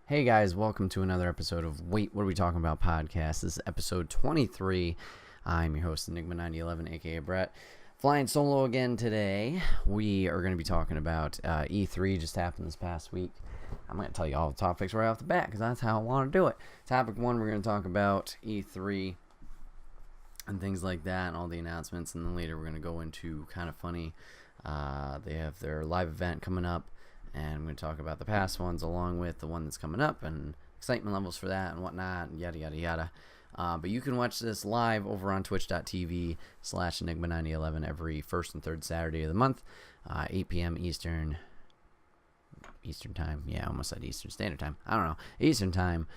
Hey guys, welcome to another episode of Wait, What Are We Talking About podcast. This is episode 23. I'm your host, Enigma9011, aka Bret. Flying solo again today. We are going to be talking about E3 just happened this past week. I'm going to tell you all the topics right off the bat because that's how I want to do it. Topic 1, we're going to talk about E3 and things like that and all the announcements. And then later we're going to go into kind of funny. They have their live event coming up. And I'm going to talk about the past ones along with the one that's coming up and excitement levels for that and whatnot and yada, yada, yada. But you can watch this live over on twitch.tv/Enigma9011 every first and third Saturday of the month, 8 p.m. Eastern time. Yeah, I almost said Eastern Standard Time. I don't know. Eastern Time.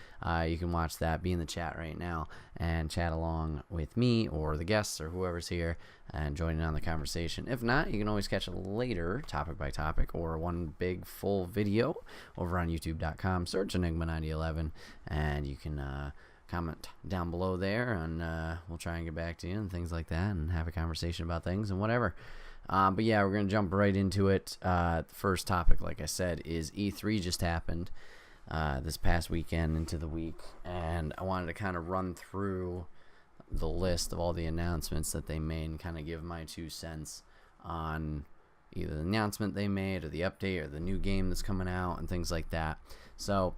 You can watch that. Be in the chat right now and chat along with me or the guests or whoever's here and join in on the conversation. If not, you can always catch it later, topic by topic, or one big full video over on youtube.com. Search Enigma9011 and you can comment down below there and we'll try and get back to you and things like that and have a conversation about things and whatever. But yeah, we're going to jump right into it. The first topic, like I said, is E3 just happened this past weekend into the week. And I wanted to kind of run through the list of all the announcements that they made and kind of give my 2 cents on either the announcement they made or the update or the new game that's coming out and things like that. So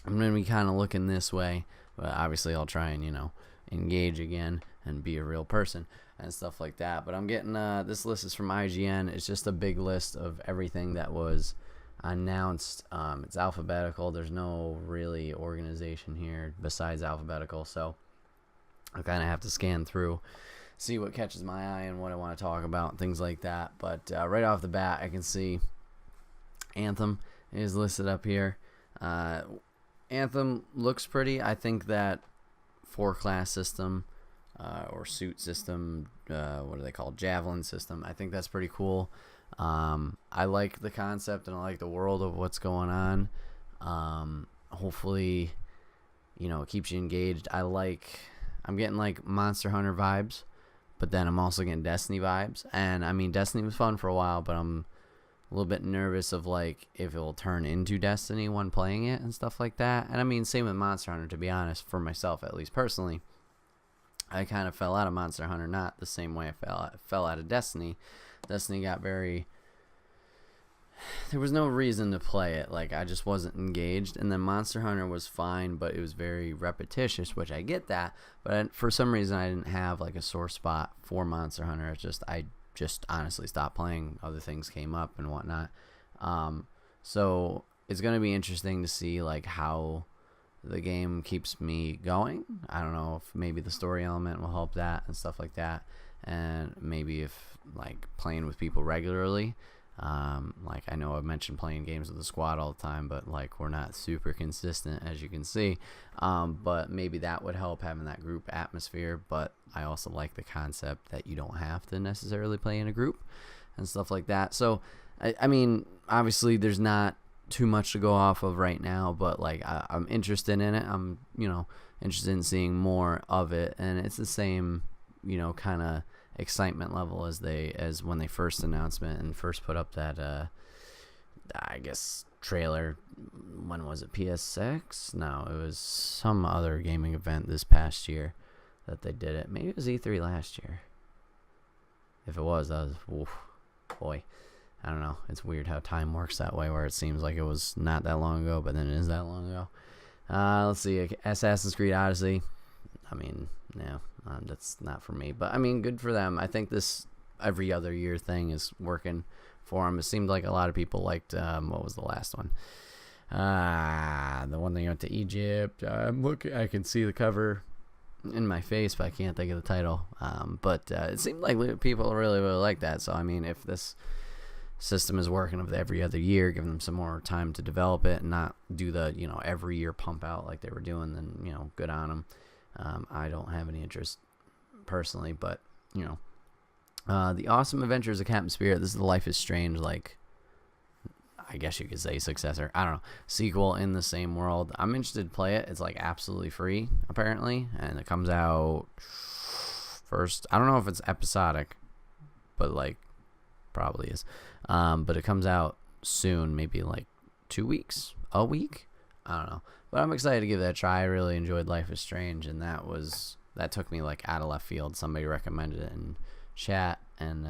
I'm going to be kind of looking this way. But obviously, I'll try and, engage again and be a real person and stuff like that. But I'm getting this list is from IGN. It's just a big list of everything that was announced. It's alphabetical. There's no really organization here besides alphabetical, so I kind of have to scan through, see what catches my eye and what I want to talk about and things like that. But right off the bat, I can see Anthem is listed up here. Anthem looks pretty. I think that 4-class system or suit system, what are they called? Javelin system. I think that's pretty cool. I like the concept and I like the world of what's going on. Hopefully, it keeps you engaged. I'm getting like Monster Hunter vibes, but then I'm also getting Destiny vibes. And I mean, Destiny was fun for a while, but I'm a little bit nervous of like if it will turn into Destiny when playing it and stuff like that. And I mean, same with Monster Hunter, to be honest, for myself, at least personally. I kind of fell out of Monster Hunter, not the same way I fell out of Destiny. Destiny got there was no reason to play it. Like, I just wasn't engaged. And then Monster Hunter was fine, but it was very repetitious, which I get that. But for some reason, I didn't have like a sore spot for Monster Hunter. I just honestly stopped playing. Other things came up and whatnot. So it's going to be interesting to see like how the game keeps me going. I don't know if maybe the story element will help that and stuff like that. And maybe if like playing with people regularly, like I know I've mentioned playing games with the squad all the time, but like we're not super consistent as you can see. But maybe that would help having that group atmosphere. But I also like the concept that you don't have to necessarily play in a group and stuff like that. So I mean, obviously there's not too much to go off of right now, but like I'm interested in it. I'm interested in seeing more of it, and it's the same kind of excitement level as when they first announced it and first put up that I guess trailer. When was it? PS6? No, it was some other gaming event this past year that they did it. Maybe it was E3 last year. If it was, that was boy. I don't know. It's weird how time works that way, where it seems like it was not that long ago, but then it is that long ago. Let's see. Assassin's Creed Odyssey. I mean, no, that's not for me. But, I mean, good for them. I think this every other year thing is working for them. It seemed like a lot of people liked, what was the last one? The one that went to Egypt. I can see the cover in my face, but I can't think of the title. But it seemed like people really, really like that. So, I mean, if this system is working with every other year, give them some more time to develop it and not do the every year pump out like they were doing, then good on them. I don't have any interest personally, but the Awesome Adventures of Captain Spirit. This is the Life is Strange, like I guess you could say successor, I don't know, sequel in the same world. I'm interested to play it. It's like absolutely free apparently, and it comes out first. I don't know if it's episodic, but like probably is. But it comes out soon, maybe like 2 weeks, a week. I don't know. But I'm excited to give that a try. I really enjoyed Life is Strange, and that took me like out of left field. Somebody recommended it in chat, and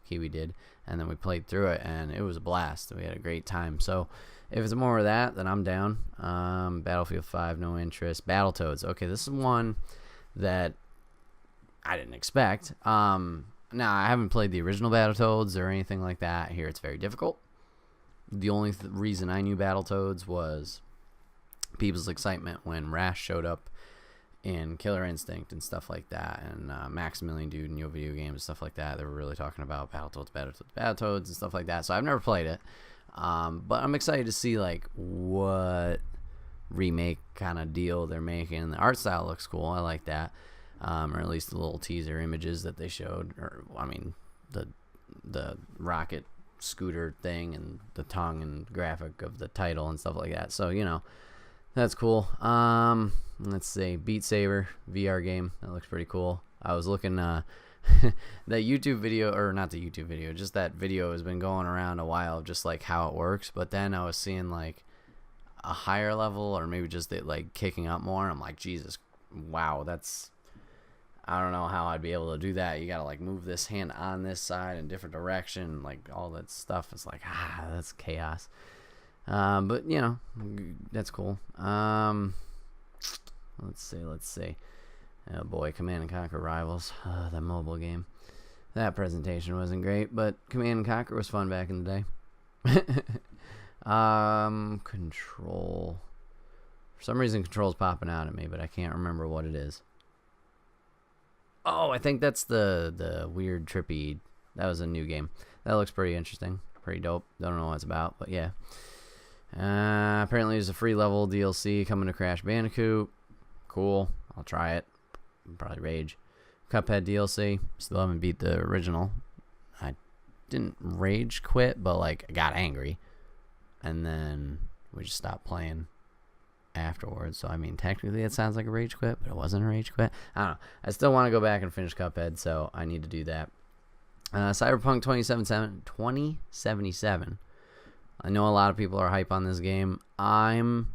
Kiwi did, and then we played through it, and it was a blast. We had a great time. So if it's more of that, then I'm down. Battlefield 5, no interest. Battletoads. Okay, this is one that I didn't expect. Now, I haven't played the original Battletoads or anything like that. Here, it's very difficult. The only reason I knew Battletoads was people's excitement when Rash showed up in Killer Instinct and stuff like that, and Maximilian Dude and Yo Video Games and stuff like that. They were really talking about Battletoads and stuff like that. So I've never played it, but I'm excited to see like what remake kind of deal they're making. The art style looks cool. I like that, or at least the little teaser images that they showed. Or I mean, the rocket scooter thing and the tongue and graphic of the title and stuff like that. So that's cool. Let's see, Beat Saber VR game, that looks pretty cool. I was looking that YouTube video, or not the YouTube video, just that video has been going around a while, just like how it works. But then I was seeing like a higher level, or maybe just it like kicking up more. I'm like, Jesus, wow, I don't know how I'd be able to do that. You gotta like move this hand on this side in different direction, like all that stuff. It's like, that's chaos. But that's cool. Let's see. Oh boy, Command and Conquer Rivals, that mobile game. That presentation wasn't great, but Command and Conquer was fun back in the day. Control. For some reason, Control's popping out at me, but I can't remember what it is. Oh, I think that's the weird trippy. That was a new game. That looks pretty interesting, pretty dope. Don't know what it's about, but yeah. Apparently there's a free level DLC coming to Crash Bandicoot. Cool. I'll try it. Probably rage. Cuphead DLC. Still haven't beat the original. I didn't rage quit, but like I got angry, and then we just stopped playing afterwards. So I mean, technically it sounds like a rage quit, but it wasn't a rage quit. I don't know. I still want to go back and finish Cuphead, so I need to do that. Cyberpunk 2077. I know a lot of people are hype on this game. I'm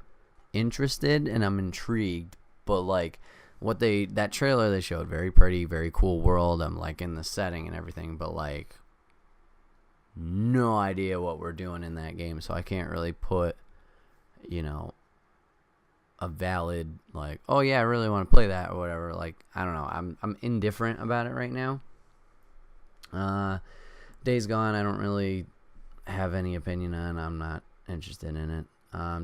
interested and I'm intrigued, but like that trailer they showed, very pretty, very cool world. I'm like in the setting and everything, but like no idea what we're doing in that game, so I can't really put a valid like, oh yeah, I really want to play that or whatever. Like I don't know, I'm indifferent about it right now. Days Gone, I don't really have any opinion on. I'm not interested in it.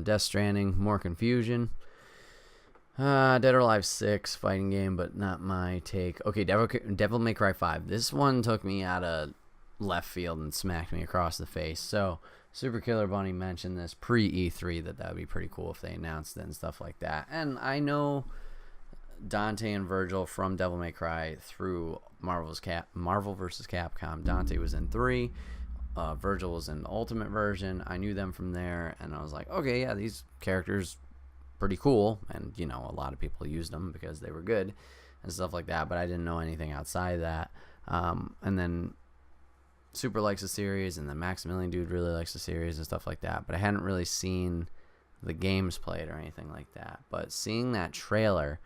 Death Stranding, more confusion. Dead or Alive 6, fighting game, but not my take. Okay, Devil May Cry 5. This one took me out of left field and smacked me across the face. So Super Killer Bunny mentioned this pre-E3 that would be pretty cool if they announced it and stuff like that. And I know Dante and Virgil from Devil May Cry through Marvel vs. Capcom. Dante was in 3. Virgil was in the Ultimate version. I knew them from there, and I was like, okay, yeah, these characters pretty cool, and a lot of people used them because they were good and stuff like that, but I didn't know anything outside that. And then Super likes the series, and then Maximilian Dude really likes the series and stuff like that, but I hadn't really seen the games played or anything like that. But seeing that trailer,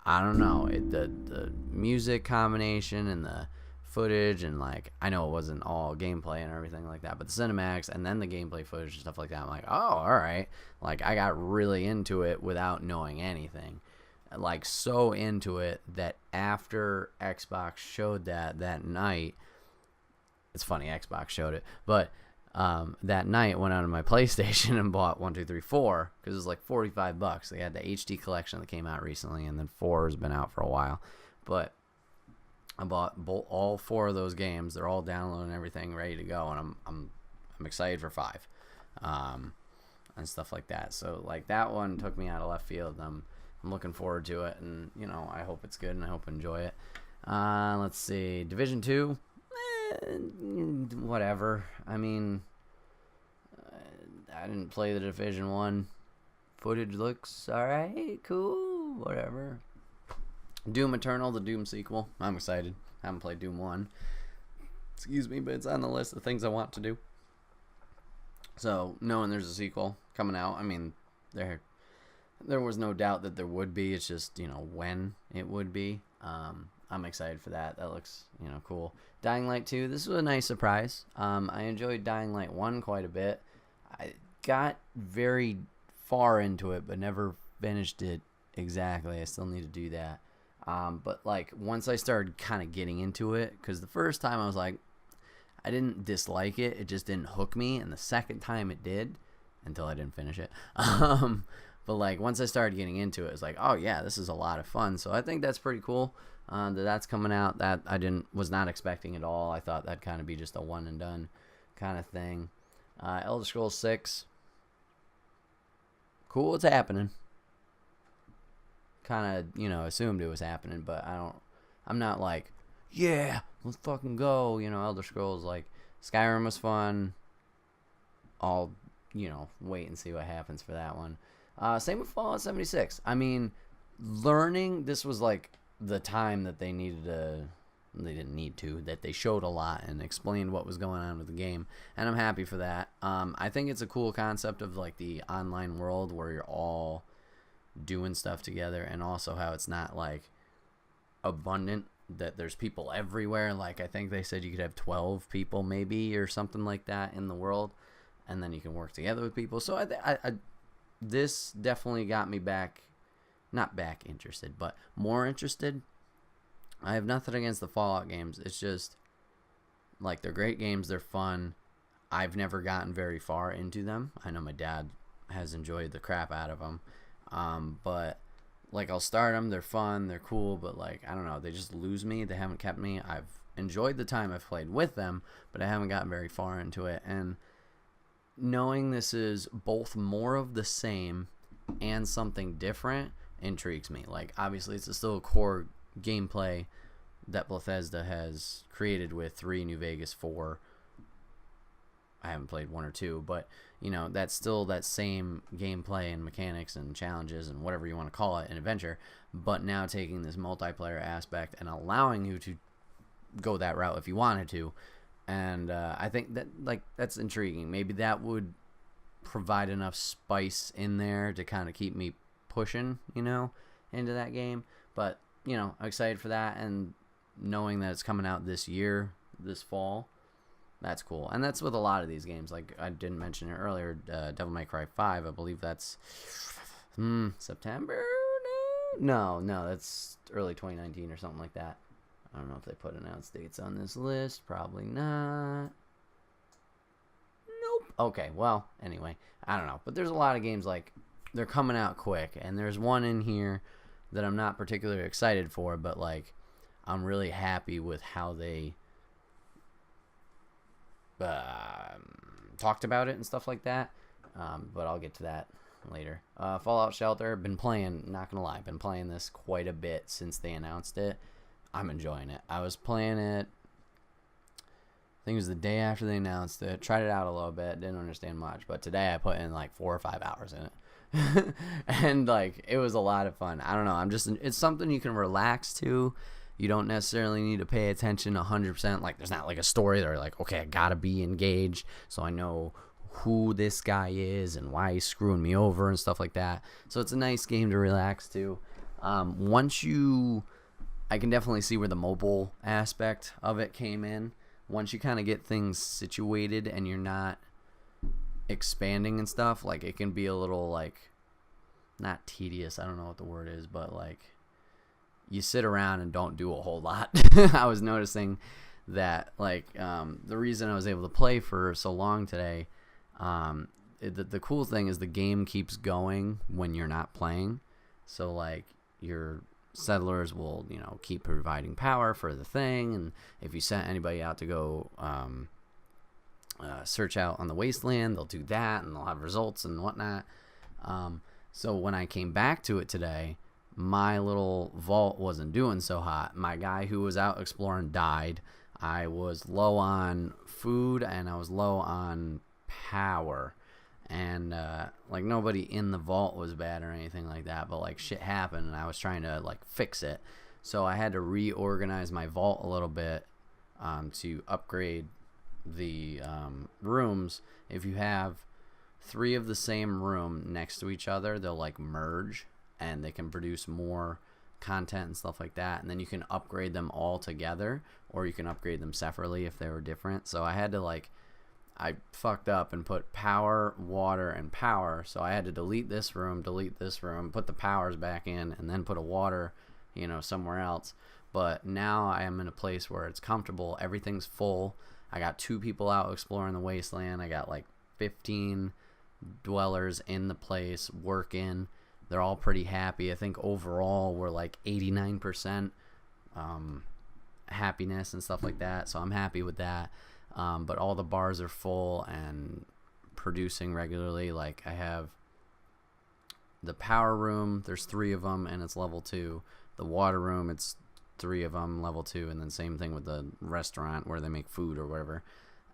I don't know, the music combination and the footage, and like I know it wasn't all gameplay and everything like that, but the cinematics and then the gameplay footage and stuff like that, I'm like, oh, all right. Like I got really into it without knowing anything, like so into it that after Xbox showed that night, it's funny, Xbox showed it, but that night I went out on my PlayStation and bought 1, 2, 3, 4 because it was like $45. They had the HD collection that came out recently, and then 4 has been out for a while, but I bought all 4 of those games. They're all downloaded and everything, ready to go, and I'm excited for 5, and stuff like that. So like that one took me out of left field. I'm looking forward to it, and I hope it's good and I hope I enjoy it. Let's see, Division 2, whatever. I mean, I didn't play the Division 1. Footage looks alright, cool, whatever. Doom Eternal, the Doom sequel. I'm excited. I haven't played Doom 1. Excuse me, but it's on the list of things I want to do. So, knowing there's a sequel coming out, I mean, they're there was no doubt that there would be. It's just, when it would be. I'm excited for that. That looks, cool. Dying Light 2, this was a nice surprise. I enjoyed Dying Light 1 quite a bit. I got very far into it, but never finished it exactly. I still need to do that. But like once I started kind of getting into it, because the first time I was like, I didn't dislike it. It just didn't hook me. And the second time it did, until I didn't finish it. But like once I started getting into it, it's like, oh yeah, this is a lot of fun. So I think that's pretty cool. That's coming out. That I was not expecting at all. I thought that'd kind of be just a one and done kind of thing. Elder Scrolls 6. Cool, it's happening. Kind of, assumed it was happening, but I'm not like, yeah, let's fucking go. Elder Scrolls, like, Skyrim was fun. I'll, wait and see what happens for that one. Same with Fallout 76. I mean, learning, this was like the time that they didn't need to, that they showed a lot and explained what was going on with the game, and I'm happy for that. I think it's a cool concept of like the online world where you're all doing stuff together, and also how it's not like abundant, that there's people everywhere. Like I think they said you could have 12 people maybe or something like that in the world, and then you can work together with people. So I this definitely got me not back interested, but more interested. I have nothing against the Fallout games. It's just like they're great games, they're fun. I've never gotten very far into them. I know my dad has enjoyed the crap out of them. But like I'll start them, they're fun, they're cool, but like I don't know, they just lose me. They haven't kept me. I've enjoyed the time I've played with them, but I haven't gotten very far into it. And knowing this is both more of the same and something different intrigues me. Like obviously it's still a core gameplay that Bethesda has created with 3, New Vegas 4. I haven't played 1 or 2, but that's still that same gameplay and mechanics and challenges and whatever you want to call it, an adventure, but now taking this multiplayer aspect and allowing you to go that route if you wanted to. And I think that that's intriguing. Maybe that would provide enough spice in there to kind of keep me pushing, into that game. But I'm excited for that, and knowing that it's coming out this year, this fall, that's cool. And that's with a lot of these games. Like I didn't mention it earlier, Devil May Cry 5, I believe that's September? No, that's early 2019 or something like that. I don't know if they put announced dates on this list. Probably not. Nope. Okay, well, anyway, I don't know. But there's a lot of games like they're coming out quick, and there's one in here that I'm not particularly excited for, but like I'm really happy with how they talked about it and stuff like that. But I'll get to that later. Fallout Shelter, been playing, not gonna lie, been playing this quite a bit since they announced it. I'm enjoying it. I was playing it, I think it was the day after they announced it. Tried it out a little bit, didn't understand much, but today I put in like 4 or 5 hours in it. And like it was a lot of fun. I don't know, it's something you can relax to. You don't necessarily need to pay attention 100%. Like there's not like a story that are like, okay, I gotta be engaged so I know who this guy is and why he's screwing me over and stuff like that. So it's a nice game to relax to. I can definitely see where the mobile aspect of it came in. Once you kind of get things situated and you're not expanding and stuff, like it can be a little like, not tedious, I don't know what the word is, but like you sit around and don't do a whole lot. I was noticing that like the reason I was able to play for so long today, the cool thing is the game keeps going when you're not playing. So like your settlers will keep providing power for the thing, and if you sent anybody out to go search out on the wasteland, they'll do that and they'll have results and whatnot. So when I came back to it today, my little vault wasn't doing so hot. My guy who was out exploring died. I was low on food and I was low on power, and like nobody in the vault was bad or anything like that, but like shit happened and I was trying to like fix it. So I had to reorganize my vault a little bit to upgrade the rooms. If you have 3 of the same room next to each other, they'll like merge and they can produce more content and stuff like that, and then you can upgrade them all together, or you can upgrade them separately if they were different. So I had to I fucked up and put power, water, and power, so I had to delete this room, put the powers back in, and then put a water, somewhere else. But now I am in a place where it's comfortable, everything's full. I got 2 people out exploring the wasteland. I got like 15 dwellers in the place working. They're all pretty happy. I think overall we're like 89% happiness and stuff like that. So I'm happy with that. But all the bars are full and producing regularly. Like I have the power room, there's 3 of them, and it's level 2. The water room, it's 3 of them, level 2, and then same thing with the restaurant where they make food or whatever.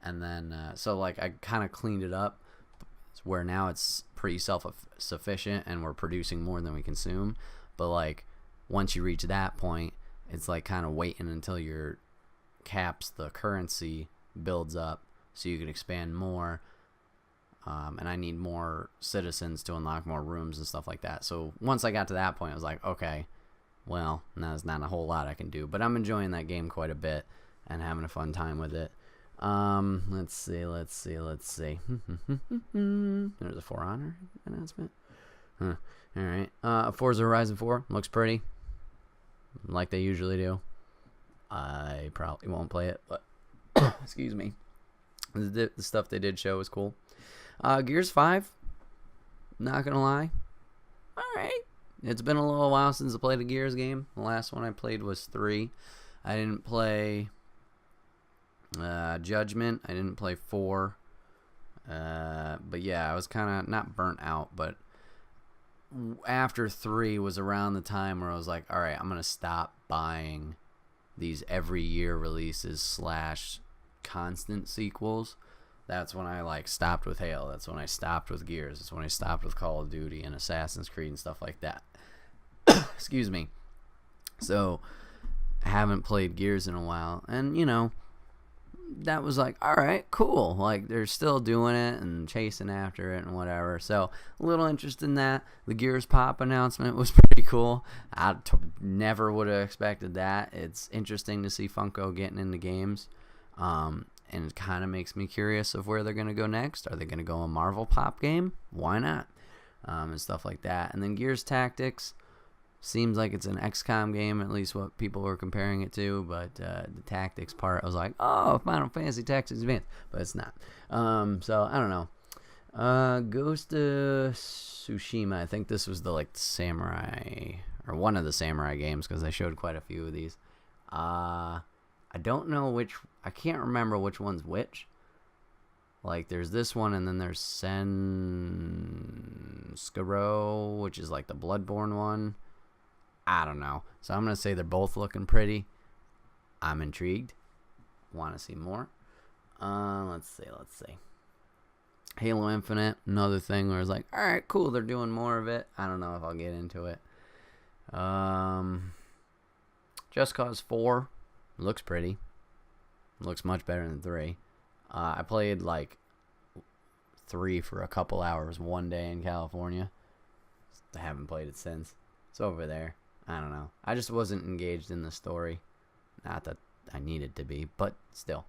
And then so like I kind of cleaned it up, where now it's pretty self-sufficient and we're producing more than we consume. But like once you reach that point, it's like kind of waiting until your the currency builds up so you can expand more. And I need more citizens to unlock more rooms and stuff like that. So once I got to that point, I was like, okay, well, now there's not a whole lot I can do, but I'm enjoying that game quite a bit and having a fun time with it. Let's see. There's a For Honor announcement. All right. Forza Horizon 4 looks pretty, like they usually do. I probably won't play it, but excuse me. The stuff they did show was cool. Gears 5, not gonna lie, all right. It's been a little while since I played a Gears game. The last one I played was 3. I didn't play Judgment. I didn't play 4. But yeah, I was kind of not burnt out, but after 3 was around the time where I was like, all right, I'm going to stop buying these every year releases / constant sequels. That's when I stopped with Halo. That's when I stopped with Gears. That's when I stopped with Call of Duty and Assassin's Creed and stuff like that. Excuse me. So I haven't played Gears in a while, and that was like, all right, cool. Like they're still doing it and chasing after it and whatever. So a little interest in that. The Gears Pop announcement was pretty cool. I never would have expected that. It's interesting to see Funko getting into games. And it kind of makes me curious of where they're going to go next. Are they going to go a Marvel Pop game? Why not? And stuff like that. And then Gears Tactics seems like it's an XCOM game, at least what people were comparing it to. But the tactics part, I was like, oh, Final Fantasy Tactics Advance. But it's not. So, I don't know. Ghost of Tsushima. I think this was the samurai, or one of the samurai games, because they showed quite a few of these. I don't know I can't remember which one's which. Like, there's this one, and then there's Senskuro, which is like the Bloodborne one. I don't know. So I'm going to say they're both looking pretty. I'm intrigued. Want to see more. Let's see. Halo Infinite, another thing where it's like, all right, cool, they're doing more of it. I don't know if I'll get into it. Just Cause 4 looks pretty. Looks much better than 3. I played 3 for a couple hours one day in California. I haven't played it since. It's over there. I don't know. I just wasn't engaged in the story. Not that I needed to be, but still.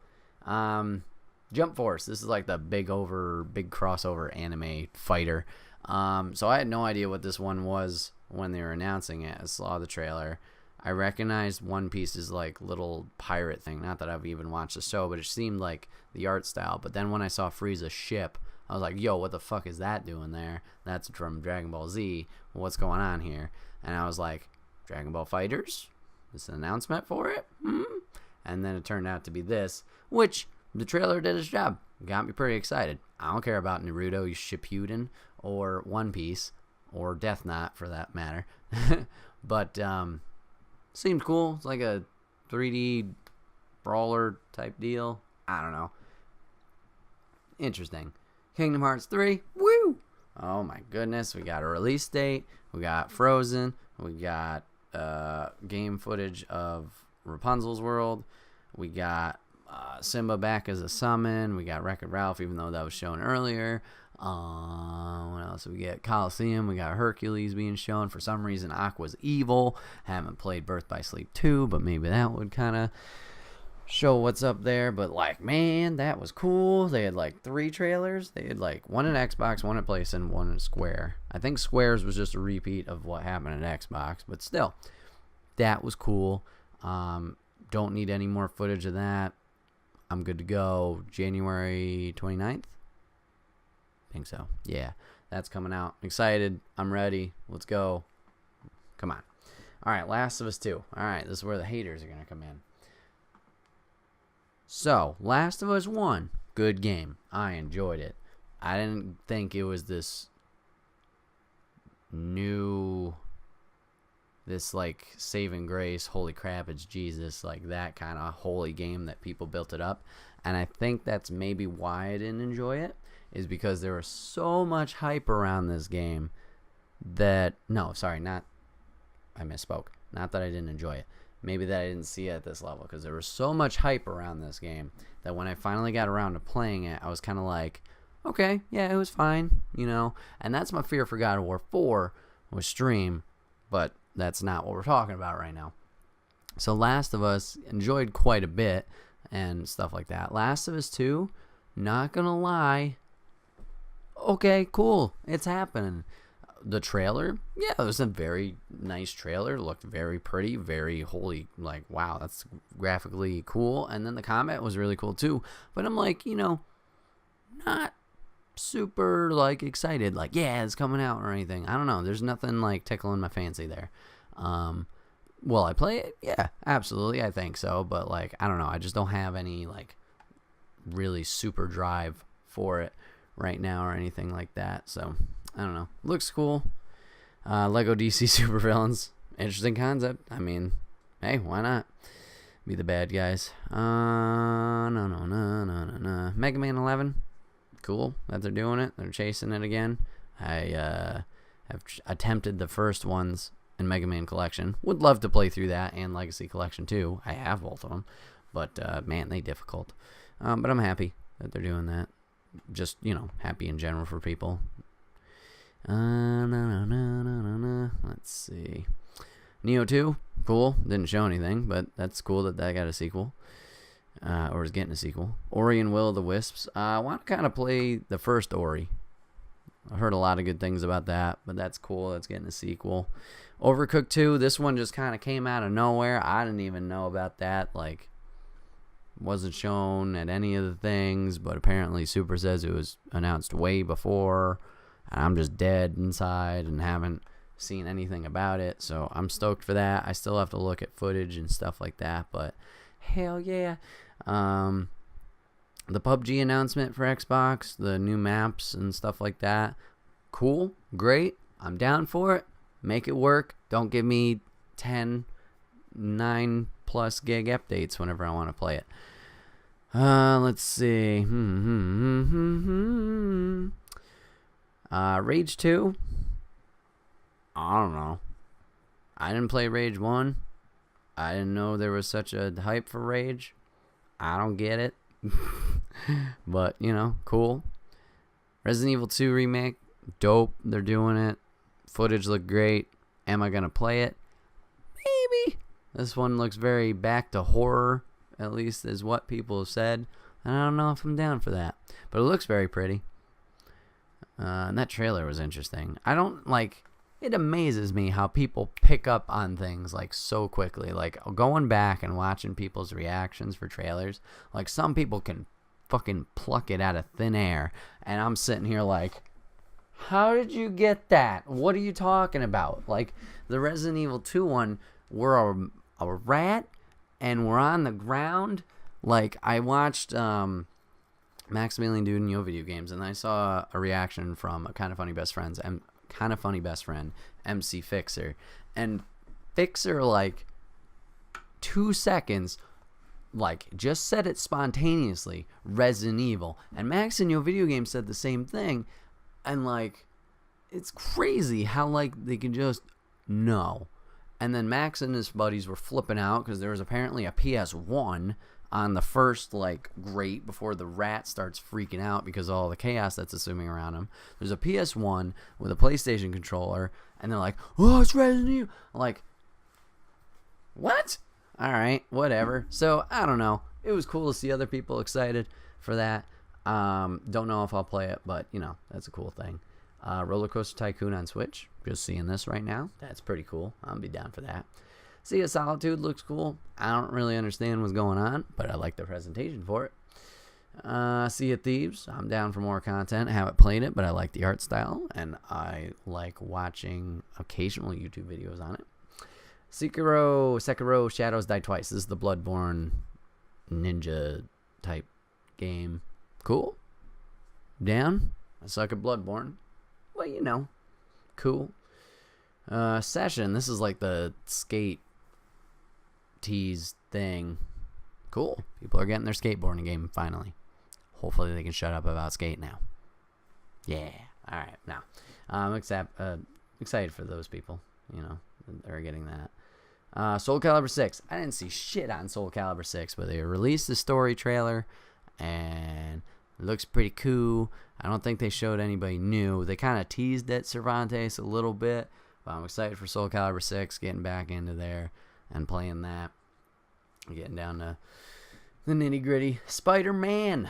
Jump Force. This is like the big crossover anime fighter. So I had no idea what this one was when they were announcing it. I saw the trailer. I recognized One Piece's little pirate thing. Not that I've even watched the show, but it seemed like the art style. But then when I saw Frieza's ship, I was like, yo, what the fuck is that doing there? That's from Dragon Ball Z. What's going on here? And I was like, Dragon Ball Fighters? This is an announcement for it? And then it turned out to be this, which the trailer did its job. Got me pretty excited. I don't care about Naruto, Shippuden, or One Piece, or Death Note for that matter. But, seemed cool. It's like a 3D brawler type deal. I don't know. Interesting. Kingdom Hearts 3. Woo! Oh my goodness. We got a release date. We got Frozen. We got game footage of Rapunzel's World. We got Simba back as a summon. We got Wreck-It Ralph, even though that was shown earlier. What else do we get? Coliseum. We got Hercules being shown. For some reason, Aqua's evil. Haven't played Birth by Sleep 2, but maybe that would kind of show what's up there. But like, man, that was cool. They had like 3 trailers. They had like one at Xbox, one at PlayStation, one at Square. I think Square's was just a repeat of what happened at Xbox, but still, that was cool. Don't need any more footage of that. I'm good to go. January 29th? I think so. Yeah, that's coming out. Excited. I'm ready. Let's go. Come on. All right, Last of Us 2. All right, this is where the haters are going to come in. So, Last of Us 1, good game. I enjoyed it. I didn't think it was this like saving grace, holy crap, it's Jesus, like that kind of holy game that people built it up. And I think that's maybe why I didn't enjoy it, is because there was so much hype around this game that, I misspoke. Not that I didn't enjoy it. Maybe that I didn't see it at this level, because there was so much hype around this game that when I finally got around to playing it, I was kind of like, okay, yeah, it was fine, And that's my fear for God of War 4 was stream, but that's not what we're talking about right now. So Last of Us, enjoyed quite a bit and stuff like that. Last of Us 2, not gonna lie, okay, cool, it's happening. The trailer, yeah, it was a very nice trailer. Looked very pretty, very holy, like, wow, that's graphically cool. And then the combat was really cool too. But I'm like, not super like excited, like, yeah, it's coming out or anything. I don't know. There's nothing like tickling my fancy there. Will I play it? Yeah, absolutely. I think so. But like, I don't know. I just don't have any like really super drive for it right now or anything like that. So I don't know. Looks cool. Lego DC Supervillains. Interesting concept. I mean, hey, why not? Be the bad guys. No. Mega Man 11. Cool that they're doing it. They're chasing it again. I have attempted the first ones in Mega Man Collection. Would love to play through that and Legacy Collection too. I have both of them. But, man, they difficult. But I'm happy that they're doing that. Just, happy in general for people. Let's see. Neo 2, cool. Didn't show anything, but that's cool that got a sequel. Or is getting a sequel. Ori and Will of the Wisps. I want to kind of play the first Ori. I heard a lot of good things about that, but that's cool. That's getting a sequel. Overcooked 2, this one just kind of came out of nowhere. I didn't even know about that. Like, wasn't shown at any of the things, but apparently Super says it was announced way before. I'm just dead inside and haven't seen anything about it, so I'm stoked for that. I still have to look at footage and stuff like that, but hell yeah. The PUBG announcement for Xbox, the new maps and stuff like that, cool, great, I'm down for it. Make it work. Don't give me 10 9+ gig updates whenever I want to play it. Let's see. Rage 2? I don't know. I didn't play Rage 1. I didn't know there was such a hype for Rage. I don't get it. But, cool. Resident Evil 2 remake. Dope. They're doing it. Footage looked great. Am I going to play it? Maybe. This one looks very back to horror, at least is what people have said. And I don't know if I'm down for that. But it looks very pretty. And that trailer was interesting. It amazes me how people pick up on things like so quickly. Like going back and watching people's reactions for trailers. Like some people can fucking pluck it out of thin air. And I'm sitting here like, how did you get that? What are you talking about? Like the Resident Evil 2 one, we're a rat and we're on the ground. Like I watched Maximilian Dude in Yo Video Games, and I saw a reaction from a Kind of Funny Best Friend, MC Fixer, and Fixer, like 2 seconds, like just said it spontaneously, Resident Evil, and Max in Yo Video Games said the same thing, and like it's crazy how like they can just know. And then Max and his buddies were flipping out because there was apparently a PS1 on the first, like, grate before the rat starts freaking out because of all the chaos that's assuming around him. There's a PS1 with a PlayStation controller, and they're like, oh, it's Resident Evil. I'm like, what? All right, whatever. So, I don't know. It was cool to see other people excited for that. Don't know if I'll play it, but, you know, that's a cool thing. Roller Coaster Tycoon on Switch. Just seeing this right now. That's pretty cool. I'll be down for that. Sea of Solitude looks cool. I don't really understand what's going on, but I like the presentation for it. Sea of Thieves. I'm down for more content. I haven't played it, but I like the art style, and I like watching occasional YouTube videos on it. Sekiro Shadows Die Twice. This is the Bloodborne ninja type game. Cool. Down. I suck at Bloodborne. Well, you know. Cool. Session. This is like the skate tease thing. Cool. People are getting their skateboarding game finally. Hopefully they can shut up about skate now. Yeah. All right. Now, I'm excited for those people. You know, they're getting that. Soul Calibur 6. I didn't see shit on Soul Calibur 6, but they released the story trailer, and it looks pretty cool. I don't think they showed anybody new. They kind of teased at Cervantes a little bit, but I'm excited for Soul Calibur 6, getting back into there and playing that. Getting down to the nitty gritty. Spider-Man,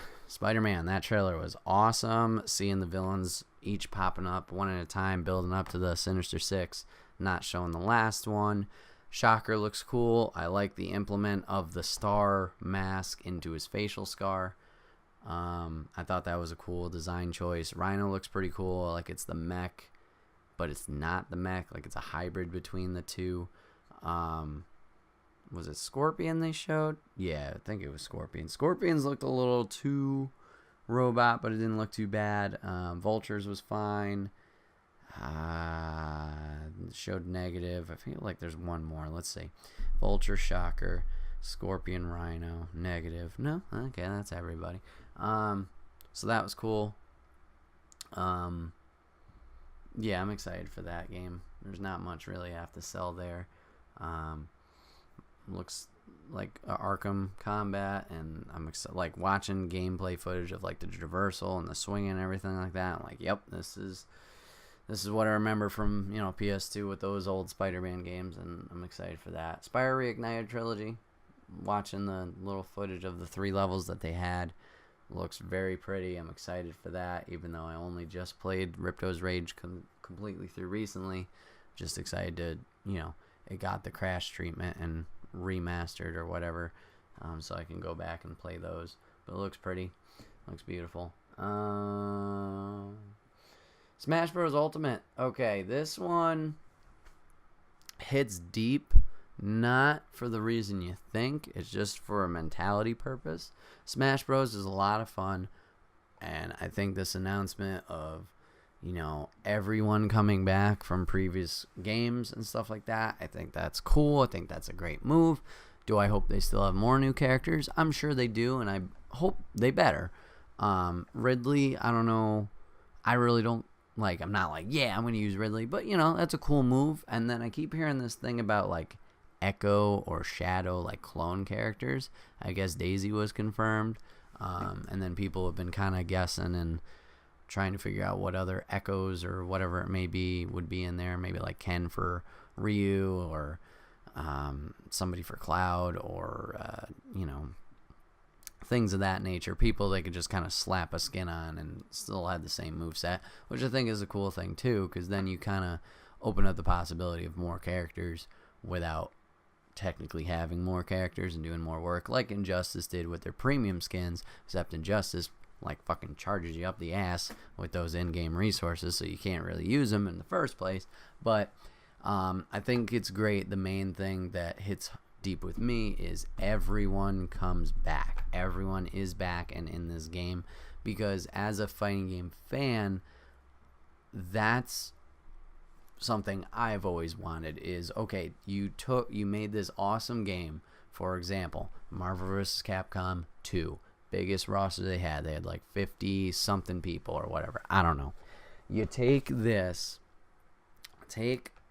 that trailer was awesome. Seeing the villains each popping up one at a time, building up to the Sinister Six, not showing the last one. Shocker looks cool. I like the implement of the star mask into his facial scar. I thought that was a cool design choice. Rhino looks pretty cool. Like it's the mech, but it's not the mech. Like it's a hybrid between the two. Was it Scorpion they showed? Yeah, I think it was Scorpion. Scorpions looked a little too robot, but it didn't look too bad. Vultures was fine. Showed negative. I feel like there's one more. Let's see. Vulture, Shocker, Scorpion, Rhino, negative. No? Okay, that's everybody. So that was cool. Yeah, I'm excited for that game. There's not much really I have to sell there. Looks like Arkham Combat, and I'm like watching gameplay footage of like the traversal and the swinging and everything like that. I'm like, yep, this is what I remember from, you know, PS2 with those old Spider-Man games, and I'm excited for that. Spyro Reignited Trilogy, watching the little footage of the 3 levels that they had, looks very pretty. I'm excited for that, even though I only just played Ripto's Rage completely through recently. Just excited to, you know, it got the Crash treatment and remastered or whatever, so I can go back and play those. But it looks pretty, looks beautiful. Smash Bros. Ultimate. Okay, this one hits deep, not for the reason you think. It's just for a mentality purpose. Smash Bros. Is a lot of fun, and I think this announcement of, you know, everyone coming back from previous games and stuff like that, I think that's cool. I think that's a great move. Do I hope they still have more new characters? I'm sure they do, and I hope they better. Ridley, I don't know. I really don't, like, I'm not like, yeah, I'm going to use Ridley, but, you know, that's a cool move. And then I keep hearing this thing about, like, Echo or Shadow, like, clone characters. I guess Daisy was confirmed. And then people have been kind of guessing and trying to figure out what other Echoes or whatever it may be would be in there. Maybe like Ken for Ryu, or somebody for Cloud, or you know, things of that nature. People they could just kind of slap a skin on and still have the same moveset, which I think is a cool thing too, because then you kind of open up the possibility of more characters without technically having more characters and doing more work, like Injustice did with their premium skins, except Injustice like fucking charges you up the ass with those in-game resources, so you can't really use them in the first place. But I think it's great. The main thing that hits deep with me is everyone comes back. Everyone is back and in this game, because as a fighting game fan, that's something I've always wanted. Is okay, you made this awesome game. For example, Marvel vs. Capcom 2. Biggest roster they had like 50 something people or whatever, I don't know. You take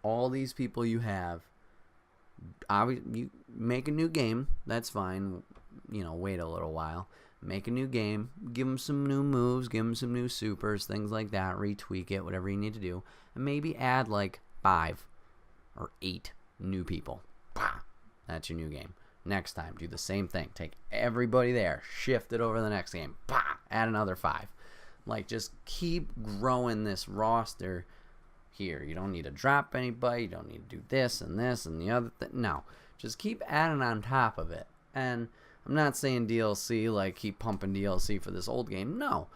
all these people you have, you make a new game, that's fine, wait a little while. Make a new game, give them some new moves, give them some new supers, things like that, retweak it, whatever you need to do, and maybe add like 5 or 8 new people. That's your new game. Next time, do the same thing. Take everybody there, shift it over to the next game, add another 5. Like, just keep growing this roster here. You don't need to drop anybody, you don't need to do this and the other thing. No, just keep adding on top of it. And I'm not saying DLC, like keep pumping DLC for this old game. No,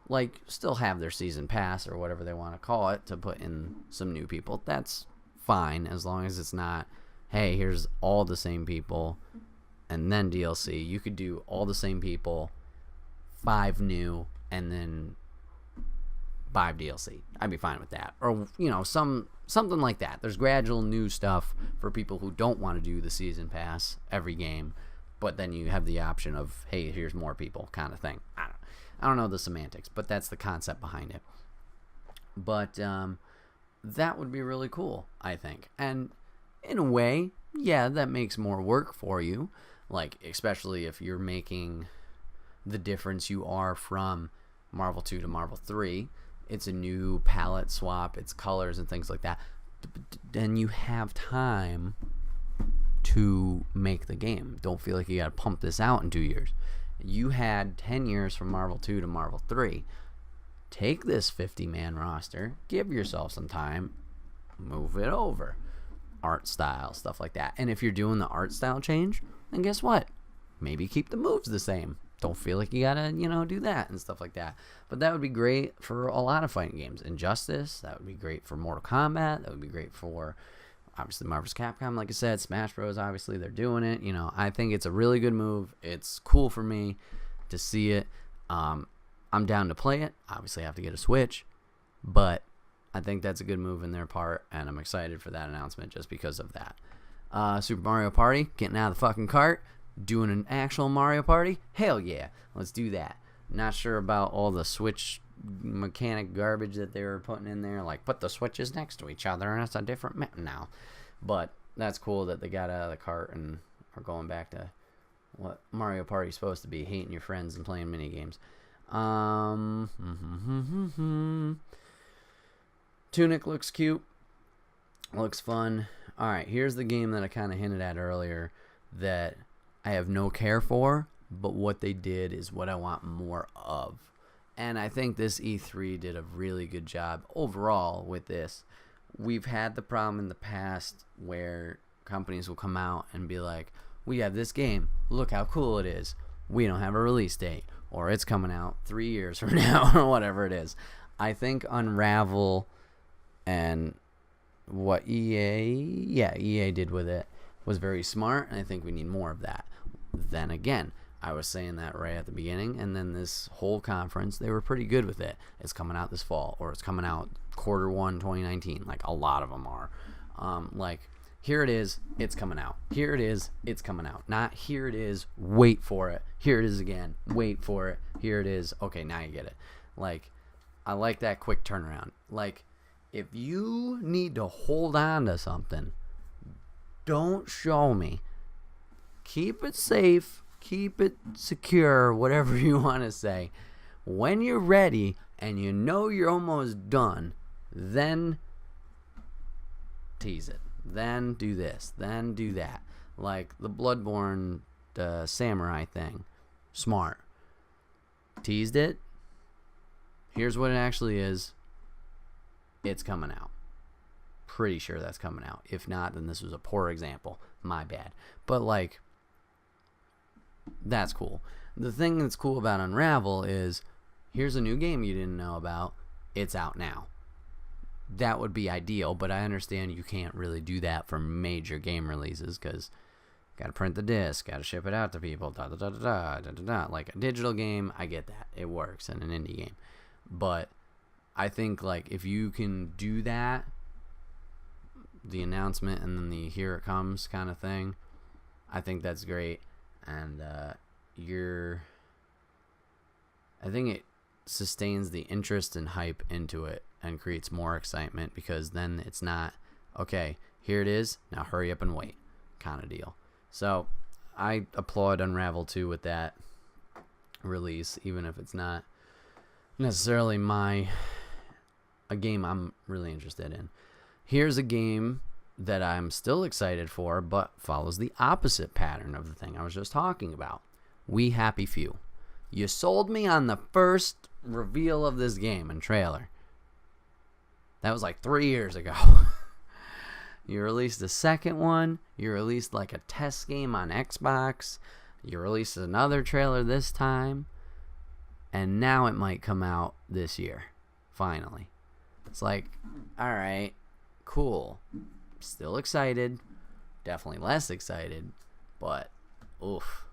like still have their season pass or whatever they want to call it to put in some new people. That's fine as long as it's not, hey, here's all the same people and then DLC. You could do all the same people, 5 new, and then 5 DLC. I'd be fine with that. Or, something like that. There's gradual new stuff for people who don't want to do the season pass every game. But then you have the option of, hey, here's more people kind of thing. I don't know the semantics, but that's the concept behind it. But that would be really cool, I think. And in a way, yeah, that makes more work for you. Like, especially if you're making the difference you are from Marvel 2 to Marvel 3. It's a new palette swap. It's colors and things like that. Then you have time to make the game. Don't feel like you got to pump this out in 2 years. You had 10 years from Marvel 2 to Marvel 3. Take this 50-man roster, give yourself some time, move it over. Art style, stuff like that. And if you're doing the art style change, then guess what? Maybe keep the moves the same. Don't feel like you gotta, do that and stuff like that. But that would be great for a lot of fighting games. Injustice, that would be great for Mortal Kombat, that would be great for obviously Marvel's Capcom, like I said, Smash Bros, obviously they're doing it. I think it's a really good move. It's cool for me to see it. I'm down to play it. Obviously I have to get a Switch, but I think that's a good move in their part, and I'm excited for that announcement just because of that. Super Mario Party, getting out of the fucking cart, doing an actual Mario Party? Hell yeah, let's do that. Not sure about all the Switch mechanic garbage that they were putting in there, like put the switches next to each other and it's a different map now. But that's cool that they got out of the cart and are going back to what Mario Party's supposed to be, hating your friends and playing mini games. Tunic looks cute, looks fun. Alright, here's the game that I kind of hinted at earlier that I have no care for, but what they did is what I want more of. And I think this E3 did a really good job overall with this. We've had the problem in the past where companies will come out and be like, we have this game, look how cool it is. We don't have a release date, or it's coming out 3 years from now, or whatever it is. I think Unravel and what EA did with it was very smart, and I think we need more of that. Then again, I was saying that right at the beginning, and then this whole conference, they were pretty good with it. It's coming out this fall, or it's coming out Q1 2019. Like, a lot of them are. Like, here it is, it's coming out. Here it is, it's coming out. Not here it is, wait for it. Here it is again, wait for it. Here it is, okay, now you get it. Like, I like that quick turnaround. Like, if you need to hold on to something, don't show me. Keep it safe. Keep it secure, whatever you want to say. When you're ready and you know you're almost done, then tease it. Then do this. Then do that. Like the Bloodborne samurai thing. Smart. Teased it. Here's what it actually is. It's coming out. Pretty sure that's coming out. If not, then this was a poor example. My bad. But like, that's cool. The thing that's cool about Unravel is here's a new game you didn't know about. It's out now. That would be ideal, but I understand you can't really do that for major game releases because got to print the disc, got to ship it out to people, Like a digital game, I get that. It works in an indie game. But I think like if you can do that, the announcement and then the here it comes kind of thing, I think that's great. And I think it sustains the interest and hype into it and creates more excitement because then it's not, okay, here it is, now hurry up and wait kind of deal. So I applaud Unravel 2 with that release, even if it's not necessarily a game I'm really interested in. Here's a game that I'm still excited for, but follows the opposite pattern of the thing I was just talking about. We Happy Few. You sold me on the first reveal of this game and trailer. That was like 3 years ago. You released a second one. You released like a test game on Xbox. You released another trailer this time. And now it might come out this year. Finally. It's like, alright, cool. Still excited. Definitely less excited. But, oof.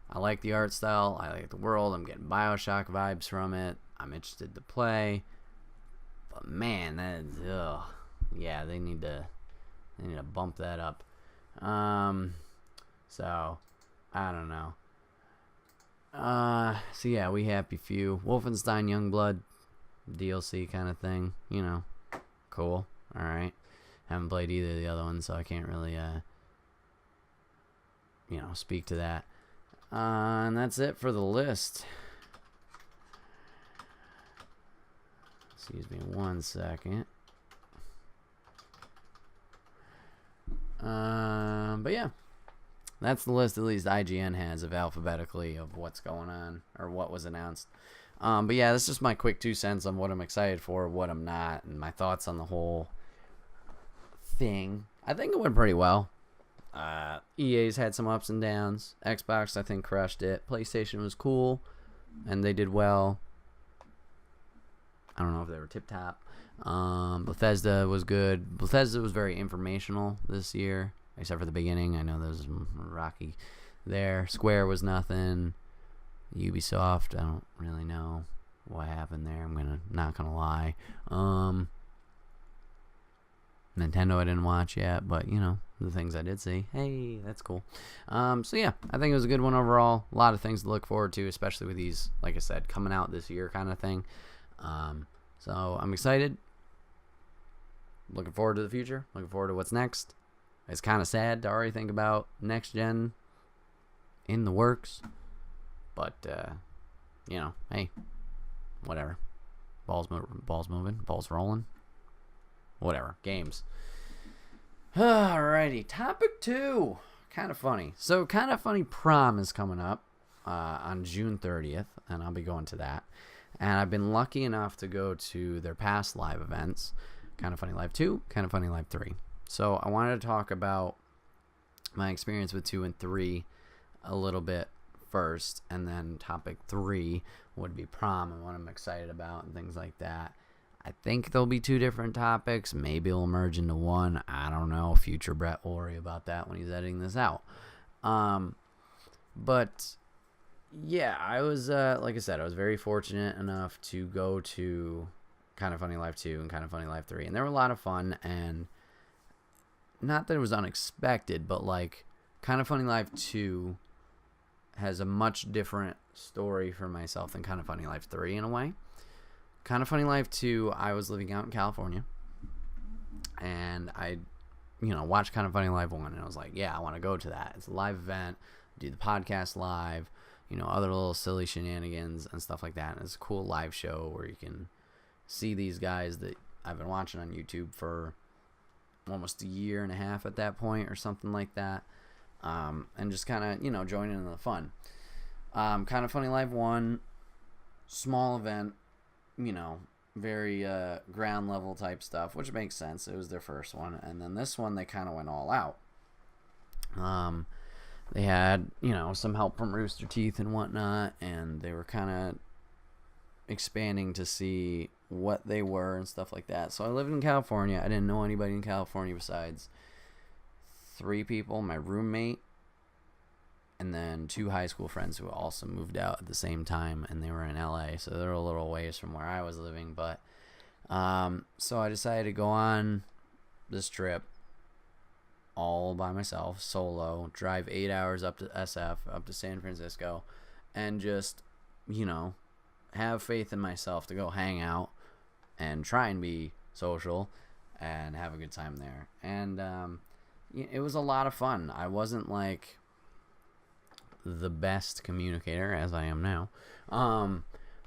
I like the art style. I like the world. I'm getting Bioshock vibes from it. I'm interested to play. But man, that is, yeah, they need to bump that up. So I don't know. So yeah, We Happy Few, Wolfenstein Youngblood DLC kind of thing. You know, cool. All right. Haven't played either of the other ones, so I can't really speak to that. And that's it for the list. Excuse me 1 second. But yeah, that's the list at least IGN has of alphabetically of what's going on or what was announced. But yeah, that's just my quick 2 cents on what I'm excited for, what I'm not, and my thoughts on the whole thing. I think it went pretty well. EA's had some ups and downs. Xbox, I think, crushed it. PlayStation was cool, and they did well. I don't know if they were tip-top. Bethesda was good. Bethesda was very informational this year, except for the beginning. I know there was rocky there. Square was nothing. Ubisoft, I don't really know what happened there. I'm not gonna lie. Nintendo I didn't watch yet, but the things I did see, hey, that's cool. So yeah, I think it was a good one overall. A lot of things to look forward to, especially with these, like I said, coming out this year kind of thing. So I'm excited. Looking forward to the future. Looking forward to what's next. It's kind of sad to already think about next gen in the works. But, hey, whatever. Balls moving. Balls rolling. Whatever. Games. Alrighty. Topic 2. Kind of funny. So, Kind of Funny Prom is coming up on June 30th. And I'll be going to that. And I've been lucky enough to go to their past live events. Kind of Funny Live 2, Kind of Funny Live 3. So I wanted to talk about my experience with 2 and 3 a little bit first. And then topic 3 would be Prom and what I'm excited about and things like that. I think there'll be 2 different topics. Maybe it'll merge into one. I don't know. Future Bret will worry about that when he's editing this out. But yeah, I was, like I said, I was very fortunate enough to go to Kind of Funny Live 2 and Kind of Funny Live 3. And they were a lot of fun. And not that it was unexpected, but like Kind of Funny Live 2 has a much different story for myself than Kind of Funny Live 3 in a way. Kind of Funny Live 2, I was living out in California. And I, watched Kind of Funny Live 1. And I was like, yeah, I want to go to that. It's a live event. Do the podcast live. Other little silly shenanigans and stuff like that. And it's a cool live show where you can see these guys that I've been watching on YouTube for almost a year and a half at that point or something like that. And just kind of, join in the fun. Kind of Funny Live 1, small event, very ground level type stuff, which makes sense. It was their first one. And then this one, they kind of went all out. They had, some help from Rooster Teeth and whatnot, and they were kind of expanding to see what they were and stuff like that. So I lived in California. I didn't know anybody in California besides 3 people, my roommate, and then 2 high school friends who also moved out at the same time, and they were in LA, so they're a little ways from where I was living. But so I decided to go on this trip all by myself, solo, drive 8 hours up to SF, up to San Francisco, and just, have faith in myself to go hang out and try and be social and have a good time there. And it was a lot of fun. I wasn't like the best communicator as I am now.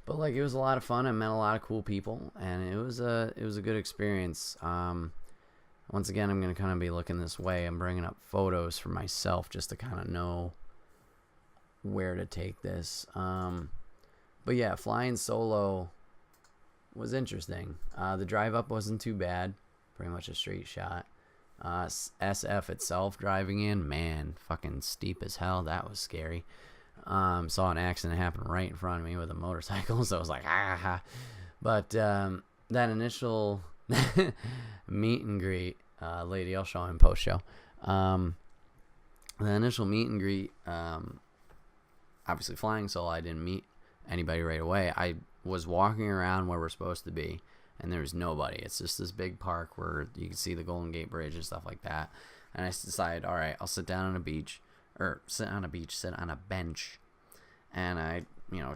But like, it was a lot of fun. I met a lot of cool people, and it was a good experience. Once again, I'm going to kind of be looking this way. I'm bringing up photos for myself just to kind of know where to take this. But yeah, flying solo was interesting. The drive up wasn't too bad. Pretty much a straight shot. SF itself driving in, man, fucking steep as hell. That was scary. Saw an accident happen right in front of me with a motorcycle, so I was like, ah. But that initial meet and greet, lady, I'll show him post show. The initial meet and greet, obviously flying solo, I didn't meet anybody right away. I was walking around where we're supposed to be, and there was nobody. It's just this big park where you can see the Golden Gate Bridge and stuff like that. And I decided, all right, I'll sit on a bench. And I,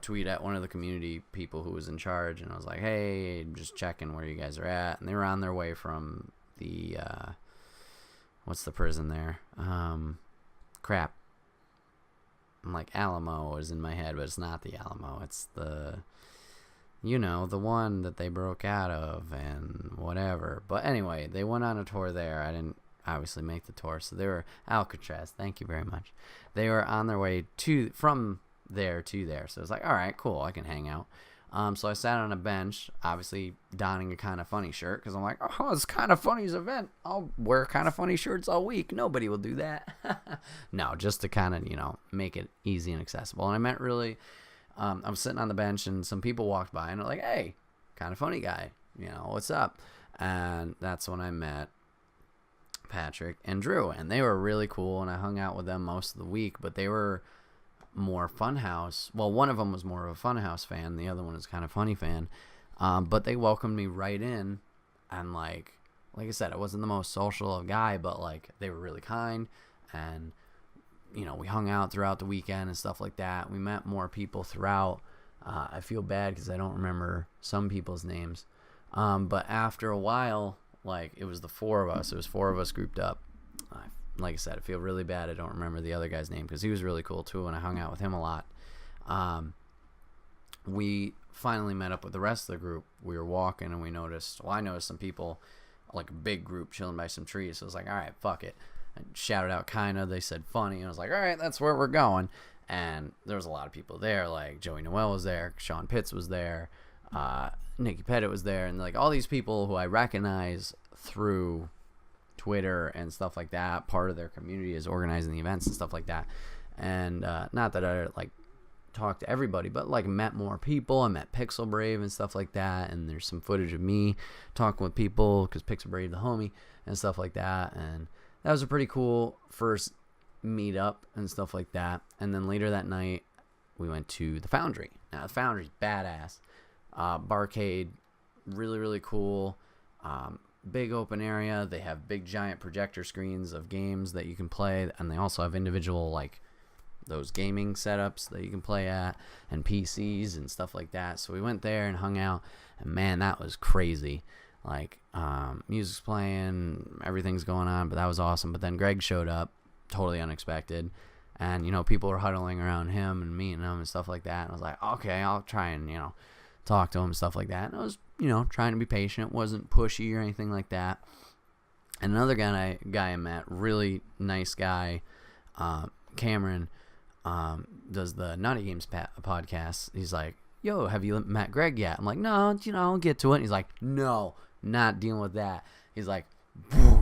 tweet at one of the community people who was in charge, and I was like, hey, just checking where you guys are at. And they were on their way from the, what's the prison there? Crap. I'm like, Alamo is in my head, but it's not the Alamo. It's the, the one that they broke out of and whatever. But anyway, they went on a tour there. I didn't obviously make the tour, so they were Alcatraz. Thank you very much. They were on their way from there to there, so it was like, all right, cool, I can hang out. So I sat on a bench, obviously donning a Kind of Funny shirt, because I'm like, oh, it's Kind of Funny's event. I'll wear Kind of Funny shirts all week. Nobody will do that. No, just to kind of, make it easy and accessible. And I meant really, I was sitting on the bench, and some people walked by, and they're like, hey, Kind of Funny guy, what's up? And that's when I met Patrick and Drew, and they were really cool, and I hung out with them most of the week, but they were more Funhouse. Well, one of them was more of a Funhouse fan, the other one is Kind of Funny fan, but they welcomed me right in, and like I said, I wasn't the most social guy, but like, they were really kind, and we hung out throughout the weekend and stuff like that. We met more people throughout. I feel bad because I don't remember some people's names, but after a while, like, it was the four of us. It was four of us grouped up. Like I said, I feel really bad I don't remember the other guy's name, because he was really cool too, and I hung out with him a lot. We finally met up with the rest of the group. We were walking, and I noticed some people, like a big group, chilling by some trees. So I was like, all right, fuck it. I shouted out kinda. They said funny, and I was like, all right, that's where we're going. And there was a lot of people there. Like, Joey Noel was there, Sean Pitts was there, Nikki Pettit was there, and like all these people who I recognize through Twitter and stuff like that. Part of their community is organizing the events and stuff like that. And not that I like talked to everybody, but like met more people. I met Pixel Brave and stuff like that, and there's some footage of me talking with people because Pixel Brave the homie and stuff like that. And that was a pretty cool first meetup and stuff like that. And then later that night we went to the Foundry. Now the Foundry's badass. Barcade, really, really cool. Big open area. They have big giant projector screens of games that you can play, and they also have individual like those gaming setups that you can play at, and PCs and stuff like that. So we went there and hung out, and man, that was crazy. Like, music's playing, everything's going on, but that was awesome. But then Greg showed up, totally unexpected, and people were huddling around him and meeting him and stuff like that. And I was like, okay, I'll try and talk to him and stuff like that. And I was trying to be patient, wasn't pushy or anything like that. And another guy I met, really nice guy, Cameron, does the Naughty Games podcast. He's like, yo, have you met Greg yet? I'm like, no, I'll get to it. And he's like, no, not dealing with that. He's like,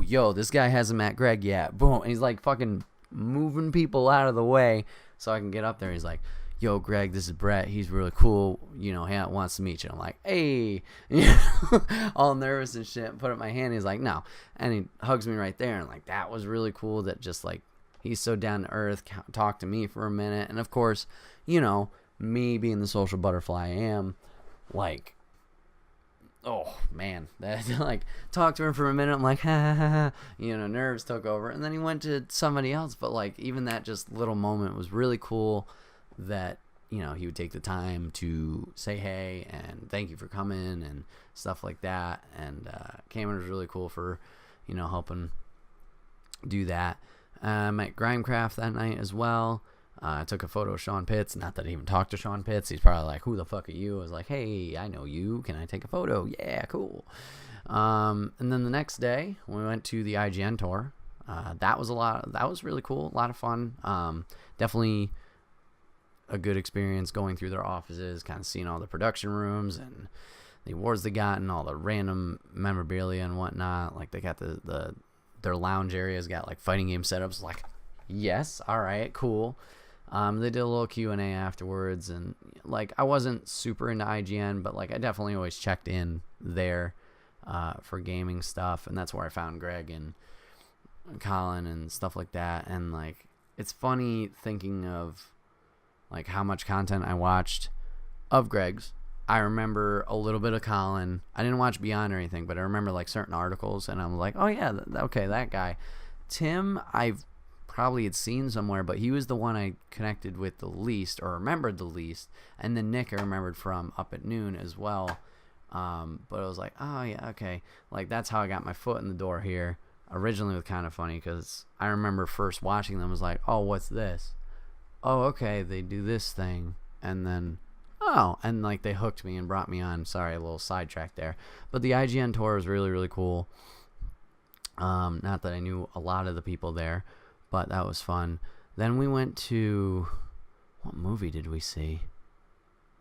yo, this guy hasn't met Greg yet. Boom. And he's like fucking moving people out of the way so I can get up there. He's like, yo, Greg, this is Bret. He's really cool. He wants to meet you. I'm like, hey, all nervous and shit. Put up my hand. He's like, no. And he hugs me right there. And like, that was really cool that just like, he's so down to earth, talked to me for a minute. And of course, me being the social butterfly I am, like, oh man, that like talked to him for a minute. I'm like, ha ha ha, nerves took over. And then he went to somebody else. But like, even that just little moment was really cool. That he would take the time to say hey and thank you for coming and stuff like that. And Cameron was really cool for helping do that. I met Grimecraft that night as well. I took a photo of Sean Pitts. Not that I even talked to Sean Pitts. He's probably like, who the fuck are you? I was like, hey, I know you. Can I take a photo? Yeah, cool. And then the next day, we went to the IGN tour. That was really cool. A lot of fun. Definitely a good experience going through their offices, kind of seeing all the production rooms and the awards they got and all the random memorabilia and whatnot. Like, they got their lounge areas got like fighting game setups. Like, yes, all right, cool. They did a little Q&A afterwards, and like, I wasn't super into IGN, but like, I definitely always checked in there for gaming stuff, and that's where I found Greg and Colin and stuff like that. And like, it's funny thinking of like how much content I watched of Greg's. I remember a little bit of Colin. I didn't watch Beyond or anything, but I remember like certain articles, and I'm like, oh yeah, okay, that guy. Tim, I've probably had seen somewhere, but he was the one I connected with the least, or remembered the least. And then Nick I remembered from Up at Noon as well. But I was like, oh yeah, okay. Like, that's how I got my foot in the door here. Originally, it was kind of funny because I remember first watching them was like, oh, what's this? Oh, okay, they do this thing. And then, oh, and like, they hooked me and brought me on. Sorry, a little sidetrack there. But the IGN tour was really, really cool. Not that I knew a lot of the people there, but that was fun. Then we went to, what movie did we see?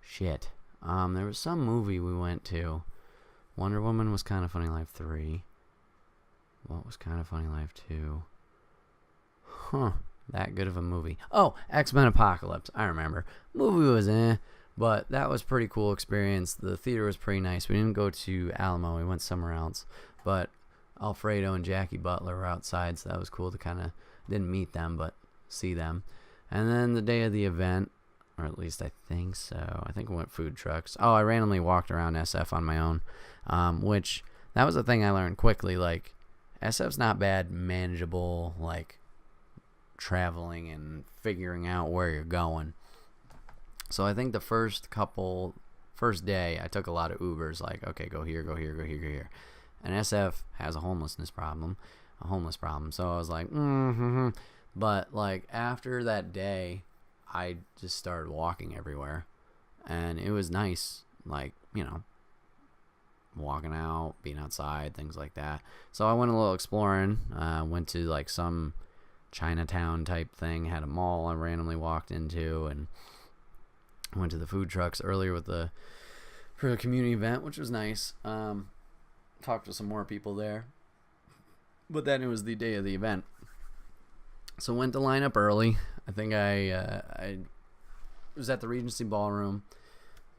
Shit. There was some movie we went to. Wonder Woman was Kind of Funny Life 3. What was Kind of Funny Life 2? Huh. That good of a movie. Oh, X-Men Apocalypse. I remember. Movie was but that was pretty cool experience. The theater was pretty nice. We didn't go to Alamo. We went somewhere else. But Alfredo and Jackie Butler were outside, so that was cool to kind of, didn't meet them, but see them. And then the day of the event, or at least I think so. I think we went food trucks. Oh, I randomly walked around SF on my own, which, that was the thing I learned quickly. Like, SF's not bad, manageable, like, traveling and figuring out where you're going. So I think the first day, I took a lot of Ubers, like, okay, go here, go here, go here, go here. And SF has a homeless problem. So I was like, But, like, after that day, I just started walking everywhere. And it was nice, like, you know, walking out, being outside, things like that. So I went a little exploring. Went to, like, some Chinatown type thing. Had a mall I randomly walked into. And went to the food trucks earlier for the community event, which was nice. Talked to some more people there. But then it was the day of the event. So went to line up early. I think I was at the Regency Ballroom.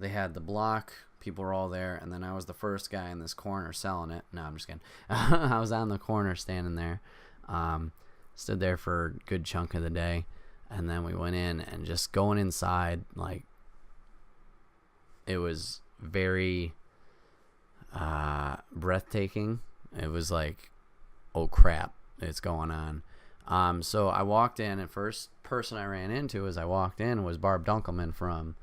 They had the block. People were all there. And then I was the first guy in this corner selling it. No, I'm just kidding. I was on the corner standing there. Stood there for a good chunk of the day. And then we went in, and just going inside, like, it was very breathtaking. It was like, oh crap, it's going on. So I walked in, and first person I ran into as I walked in was Barb Dunkelman from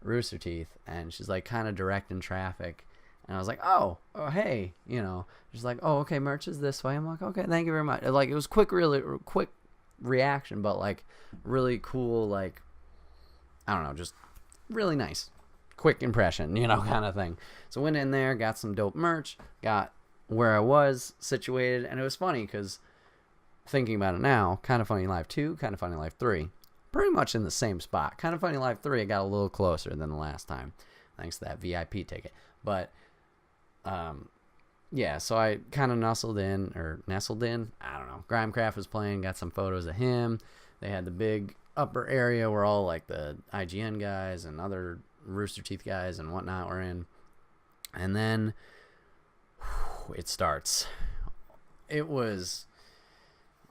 Rooster Teeth, and she's like kind of directing traffic, and I was like, oh hey, you know, she's like, oh okay, merch is this way. I'm like, okay, thank you very much. Like, it was really quick reaction, but like really cool, like, I don't know, just really nice, quick impression, you know, kind of thing. So went in there, got some dope merch, got where I was situated, and it was funny because thinking about it now, Kind of Funny Life 2, Kind of Funny Life 3, pretty much in the same spot. Kind of Funny Life 3, I got a little closer than the last time, thanks to that VIP ticket. But yeah, so I kind of nestled in, I don't know. Grimecraft was playing, got some photos of him. They had the big upper area where all like the IGN guys and other Rooster Teeth guys and whatnot were in. And then it starts. It was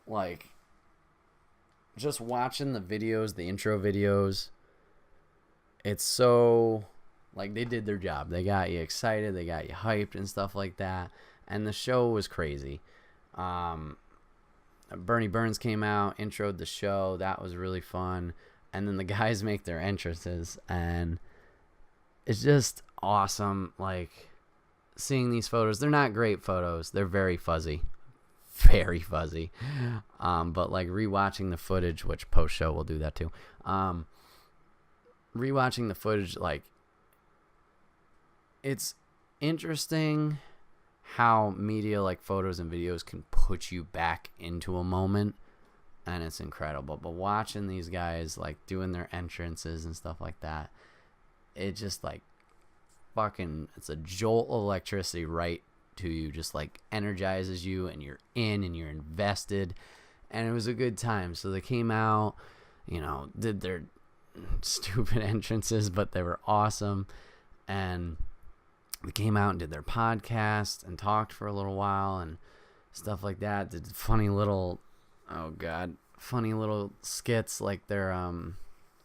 like just watching the videos, the intro videos. It's so, like, they did their job. They got you excited, they got you hyped and stuff like that. And the show was crazy. Bernie Burns came out, introed the show. That was really fun. And then the guys make their entrances, and it's just awesome. Like, seeing these photos, they're not great photos. They're very fuzzy. very fuzzy. But like rewatching the footage, which post show we'll do that too. Rewatching the footage, like, it's interesting how media like photos and videos can put you back into a moment, and it's incredible. But watching these guys like doing their entrances and stuff like that, it just like fucking, it's a jolt of electricity right to you, just like energizes you, and you're in and you're invested, and it was a good time. So they came out, you know, did their stupid entrances, but they were awesome, and they came out and did their podcast and talked for a little while and stuff like that. Did funny little skits, like their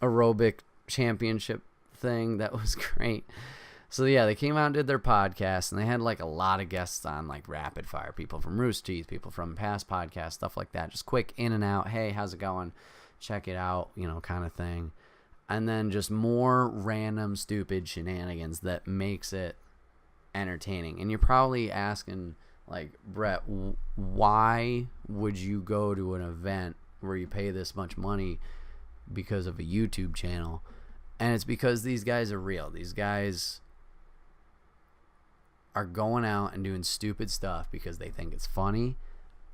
aerobic championship thing. That was great. So yeah, they came out and did their podcast, and they had like a lot of guests on, like rapid fire, people from Rooster Teeth, people from past podcasts, stuff like that. Just quick in and out. Hey, how's it going? Check it out, you know, kind of thing. And then just more random stupid shenanigans that makes it entertaining. And you're probably asking, like, Bret, why would you go to an event where you pay this much money because of a YouTube channel? And it's because these guys are real. These guys are going out and doing stupid stuff because they think it's funny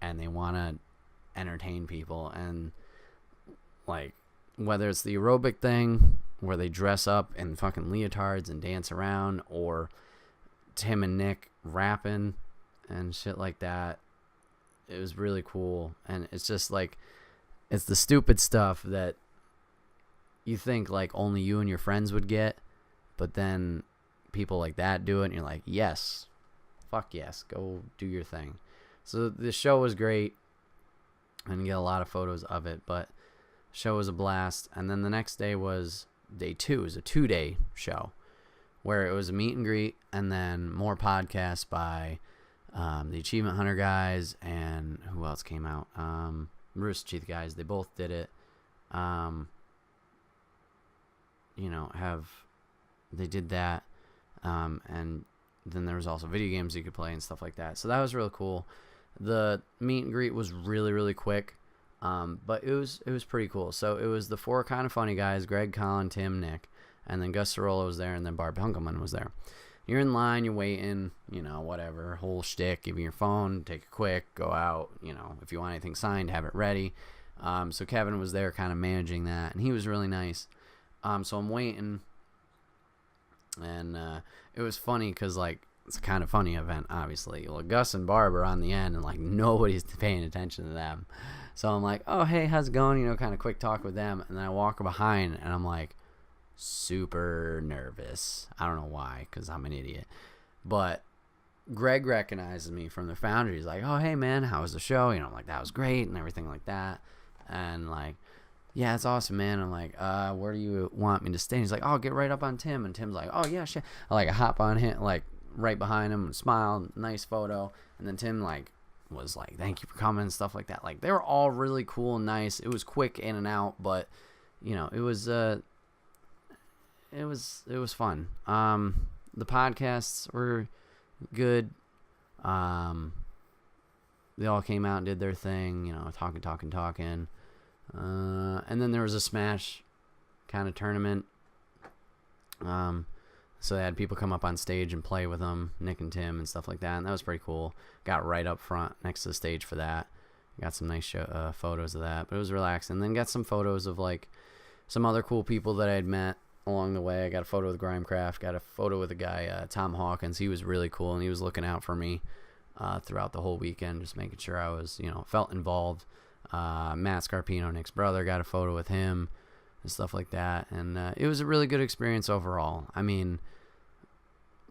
and they want to entertain people. And like, whether it's the aerobic thing where they dress up in fucking leotards and dance around, or Tim and Nick rapping and shit like that, it was really cool. And it's just like, it's the stupid stuff that you think like only you and your friends would get, but then people like that do it, and you're like, yes, fuck yes, go do your thing. So the show was great, and get a lot of photos of it, but the show was a blast. And then the next day was day 2. It was a 2-day show where it was a meet and greet, and then more podcasts by the Achievement Hunter guys, and who else came out? Rooster Teeth guys. They both did it. You know, they did that, and then there was also video games you could play and stuff like that. So that was really cool. The meet and greet was really, really quick, but it was pretty cool. So it was the 4 kind of funny guys: Greg, Colin, Tim, Nick, and then Gus Cirola was there, and then Barb Hunkelman was there. You're in line, you're waiting, you know, whatever, whole shtick. Give me your phone, take it quick, go out. You know, if you want anything signed, have it ready. So Kevin was there, kind of managing that, and he was really nice. So I'm waiting, and it was funny because, like, it's a kind of funny event, obviously. Well, Gus and Barb are on the end, and, like, nobody's paying attention to them. So I'm like, oh, hey, how's it going? You know, kind of quick talk with them. And then I walk behind, and I'm, like, super nervous. I don't know why, because I'm an idiot. But Greg recognizes me from the Foundry. He's like, oh, hey, man, how was the show? You know, I'm like, that was great and everything like that. And, like, yeah, it's awesome, man. I'm like, where do you want me to stay? And he's like, oh, get right up on Tim. And Tim's like, oh, yeah, shit. I hop on him, like, right behind him and smile, nice photo. And then Tim, like, was like, thank you for coming and stuff like that. Like, they were all really cool and nice. It was quick in and out, but, you know, it was fun. The podcasts were good. They all came out and did their thing, you know, talking. And then there was a Smash kind of tournament. So they had people come up on stage and play with them, Nick and Tim and stuff like that. And that was pretty cool. Got right up front next to the stage for that. Got some nice photos of that. But it was relaxing. And then got some photos of, like, some other cool people that I had met along the way. I got a photo with Grimecraft. Got a photo with a guy, Tom Hawkins. He was really cool, and he was looking out for me throughout the whole weekend, just making sure I was, you know, felt involved. Matt Scarpino, Nick's brother, got a photo with him and stuff like that. And it was a really good experience overall. I mean,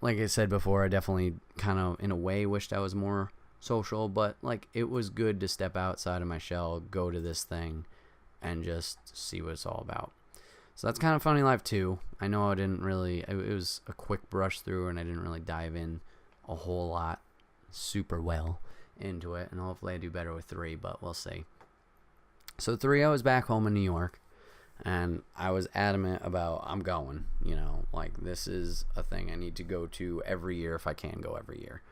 like I said before, I definitely kind of, in a way, wished I was more social, but, like, it was good to step outside of my shell, go to this thing, and just see what it's all about. So that's kind of Funny Life 2. I know I didn't really, it was a quick brush through, and I didn't really dive in a whole lot super well into it, and hopefully I do better with 3, but we'll see. So 3, I was back home in New York, and I was adamant about, I'm going, you know, like, this is a thing I need to go to every year if I can go every year.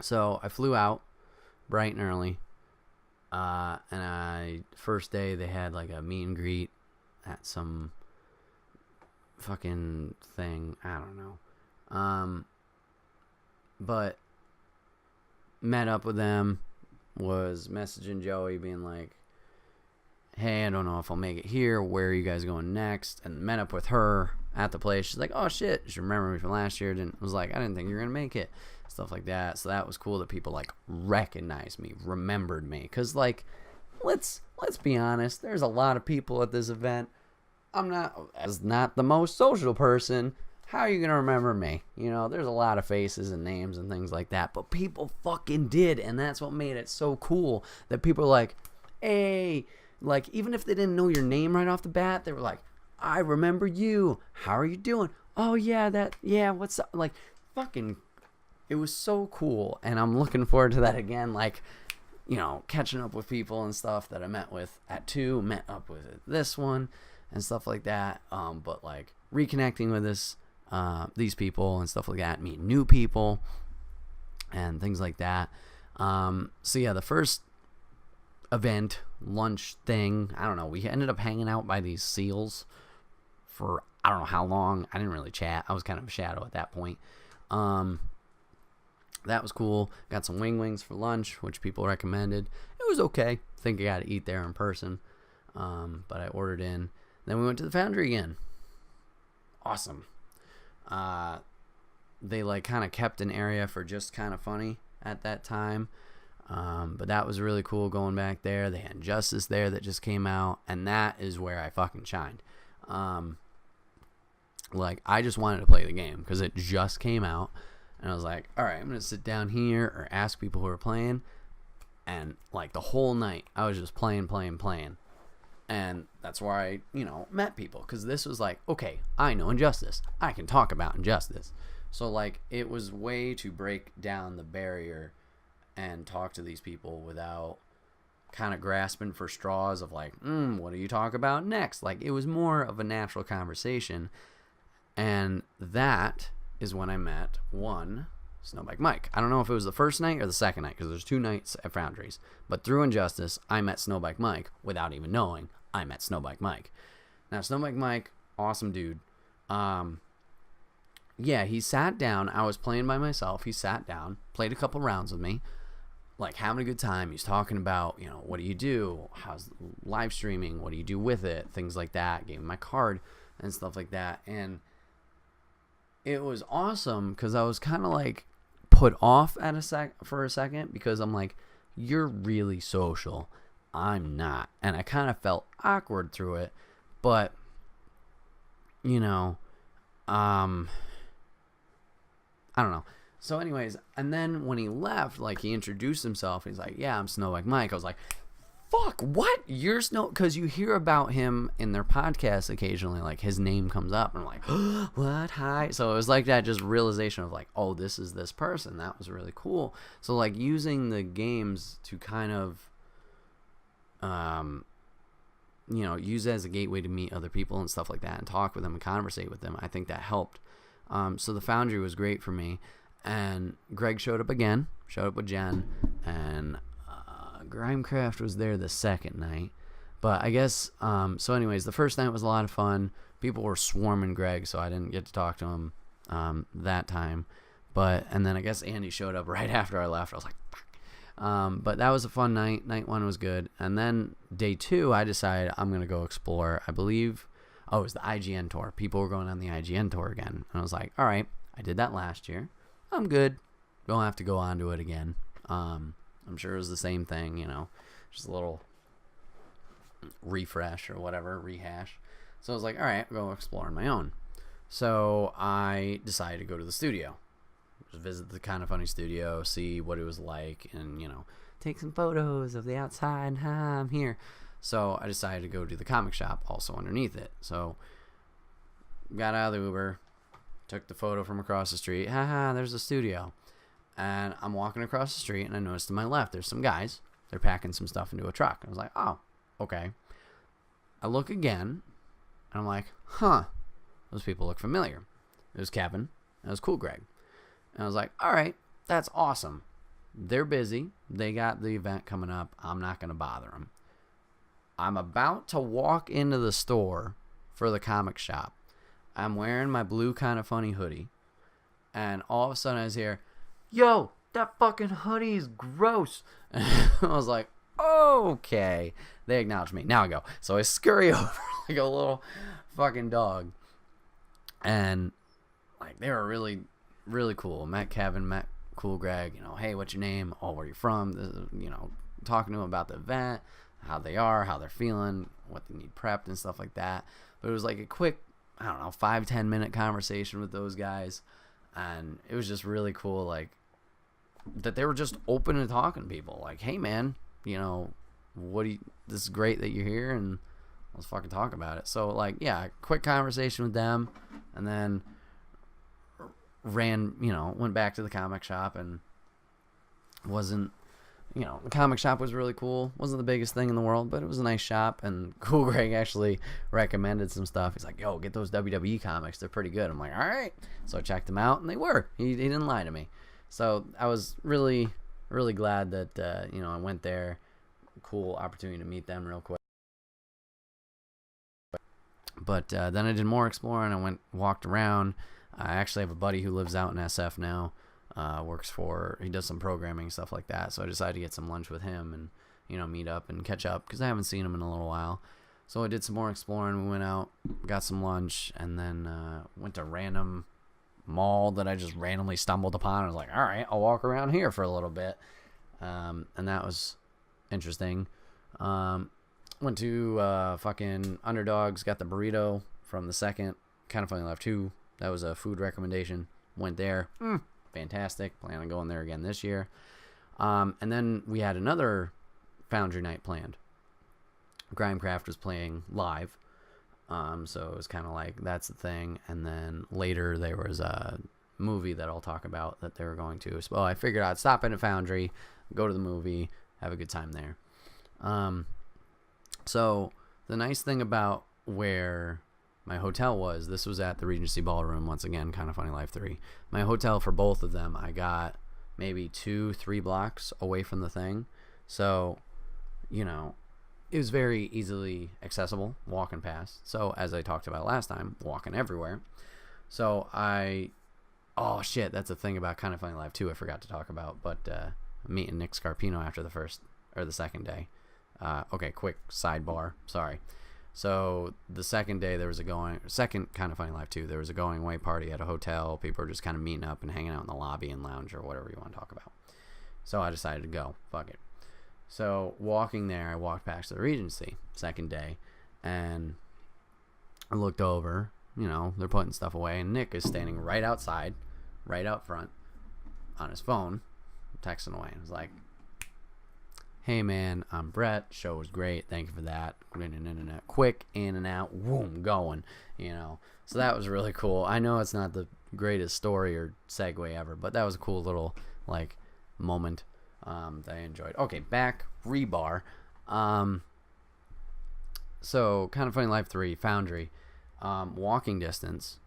So I flew out bright and early. First day they had like a meet and greet at some fucking thing. I don't know. But met up with them, was messaging Joey being like, hey, I don't know if I'll make it here. Where are you guys going next? And met up with her at the place. She's like, oh shit, she remembered me from last year. Was like, I didn't think you were gonna make it. Stuff like that. So that was cool that people like recognized me, remembered me. Cause like, let's be honest, there's a lot of people at this event. I'm not the most social person. How are you gonna remember me? You know, there's a lot of faces and names and things like that. But people fucking did, and that's what made it so cool. That people are like, hey. Like, even if they didn't know your name right off the bat, they were like, I remember you. How are you doing? Oh, yeah, what's up? Like, fucking, it was so cool. And I'm looking forward to that again. Like, you know, catching up with people and stuff that I met with at 2, met up with this one and stuff like that. But, like, reconnecting with these people and stuff like that, meeting new people and things like that. So, yeah, the first event, lunch thing, I don't know, we ended up hanging out by these seals for I don't know how long. I didn't really chat. I was kind of a shadow at that point. That was cool. Got some wings for lunch, which people recommended. It was okay. I think I got to eat there in person, but I ordered in. Then we went to the Foundry again. Awesome. They like kind of kept an area for just kind of funny at that time. But that was really cool going back there. They had Justice there that just came out, and that is where I fucking shined. Like, I just wanted to play the game because it just came out, and I was like, all right, I'm going to sit down here or ask people who are playing, and, like, the whole night, I was just playing, and that's where I, you know, met people, because this was like, okay, I know Injustice. I can talk about Injustice. So, like, it was way to break down the barrier and talk to these people without kind of grasping for straws of like, what do you talk about next? Like, it was more of a natural conversation. And that is when I met Snowbike Mike. I don't know if it was the first night or the second night, because there's 2 nights at Foundries. But through Injustice, I met Snowbike Mike without even knowing I met Snowbike Mike. Now, Snowbike Mike, awesome dude. Yeah, he sat down. I was playing by myself. He sat down, played a couple rounds with me, like having a good time. He's talking about, you know, what do you do? How's live streaming? What do you do with it? Things like that. Gave him my card and stuff like that. And it was awesome because I was kind of like put off for a second because I'm like, you're really social. I'm not. And I kind of felt awkward through it. But, you know, I don't know. So anyways, and then when he left, like, he introduced himself. He's like, yeah, I'm Snowbike Mike. I was like, fuck, what? You're Snow? Because you hear about him in their podcast occasionally. Like, his name comes up. And I'm like, what? Hi. So it was like that just realization of like, oh, this is this person. That was really cool. So, like, using the games to kind of, you know, use it as a gateway to meet other people and stuff like that and talk with them and conversate with them. I think that helped. So the Foundry was great for me. And Greg showed up with Jen, and Grimecraft was there the second night. But I guess, so anyways, the first night was a lot of fun. People were swarming Greg, so I didn't get to talk to him that time. And then I guess Andy showed up right after I left. I was like, fuck. But that was a fun night. Night 1 was good. And then day 2, I decided I'm going to go explore. I believe, it was the IGN tour. People were going on the IGN tour again. And I was like, all right, I did that last year. I'm good. Don't have to go on to it again. I'm sure it was the same thing, you know, just a little refresh or whatever, rehash. So I was like, all right, I'll go explore on my own. So I decided to go to the studio, just visit the Kind of Funny studio, see what it was like, and, you know, take some photos of the outside. I'm here. So I decided to go to the comic shop also underneath it. So got out of the Uber, took the photo from across the street. There's the studio. And I'm walking across the street, and I noticed to my left, there's some guys. They're packing some stuff into a truck. I was like, oh, okay. I look again, and I'm like, those people look familiar. It was Kevin. It was Cool Greg. And I was like, all right, that's awesome. they're busy. They got the event coming up. I'm not going to bother them. I'm about to walk into the store for the comic shop. I'm wearing my blue Kind of Funny hoodie. And all of a sudden I was here, yo, that fucking hoodie is gross. And I was like, okay. They acknowledged me. Now I go. So I scurry over like a little fucking dog. And like they were really, really cool. Met Kevin, met Cool Greg, hey, what's your name? Oh, where you from? Talking to them about the event, how they are, how they're feeling, what they need prepped and stuff like that. But it was like a quick, 5-10 minute conversation with those guys. And it was just really cool, like, that they were just open to talking to people. Like, hey, man, this is great that you're here, and let's fucking talk about it. So, like, yeah, quick conversation with them, and then went back to the comic shop, and the comic shop was really cool. Wasn't the biggest thing in the world, but it was a nice shop. And Cool Greg actually recommended some stuff. He's like, yo, get those WWE comics. They're pretty good. I'm like, all right. So I checked them out, and they were. He didn't lie to me. So I was really, really glad that, I went there. Cool opportunity to meet them real quick. But then I did more exploring. I walked around. I actually have a buddy who lives out in SF now. He does some programming, stuff like that. So I decided to get some lunch with him and, meet up and catch up because I haven't seen him in a little while. So I did some more exploring. We went out, got some lunch, and then went to a random mall that I just randomly stumbled upon. I was like, all right, I'll walk around here for a little bit. And that was interesting. Went to fucking Underdogs, got the burrito from the second. Kind of Funny Life 2. That was a food recommendation. Went there. Fantastic. Plan on going there again this year. And then we had another Foundry night planned. Grimecraft was playing live. So it was kind of like, that's the thing. And then later there was a movie that I'll talk about that they were going to. So I figured I'd stop in a Foundry, go to the movie, have a good time there. So the nice thing about where my hotel was, this was at the Regency Ballroom, once again, Kind of Funny Life 3. My hotel for both of them, I got maybe 2-3 blocks away from the thing. So, it was very easily accessible, walking past. So, as I talked about last time, walking everywhere. So, oh shit, that's a thing about Kind of Funny Life 2 I forgot to talk about. But meeting Nick Scarpino after the second day. Okay, quick sidebar. Sorry. So the second day second Kind of Funny Life 2, there was a going away party at a hotel. People were just kind of meeting up and hanging out in the lobby and lounge or whatever you want to talk about. So I decided to go. Fuck it. So walking there, I walked past the Regency second day, and I looked over. They're putting stuff away, and Nick is standing right outside, right out front, on his phone, texting away. I was like, hey man, I'm Bret. Show was great. Thank you for that. Quick in and out, boom, going. So that was really cool. I know it's not the greatest story or segue ever, but that was a cool little moment that I enjoyed. Okay, back rebar. So Kind of Funny Life 3 Foundry, walking distance,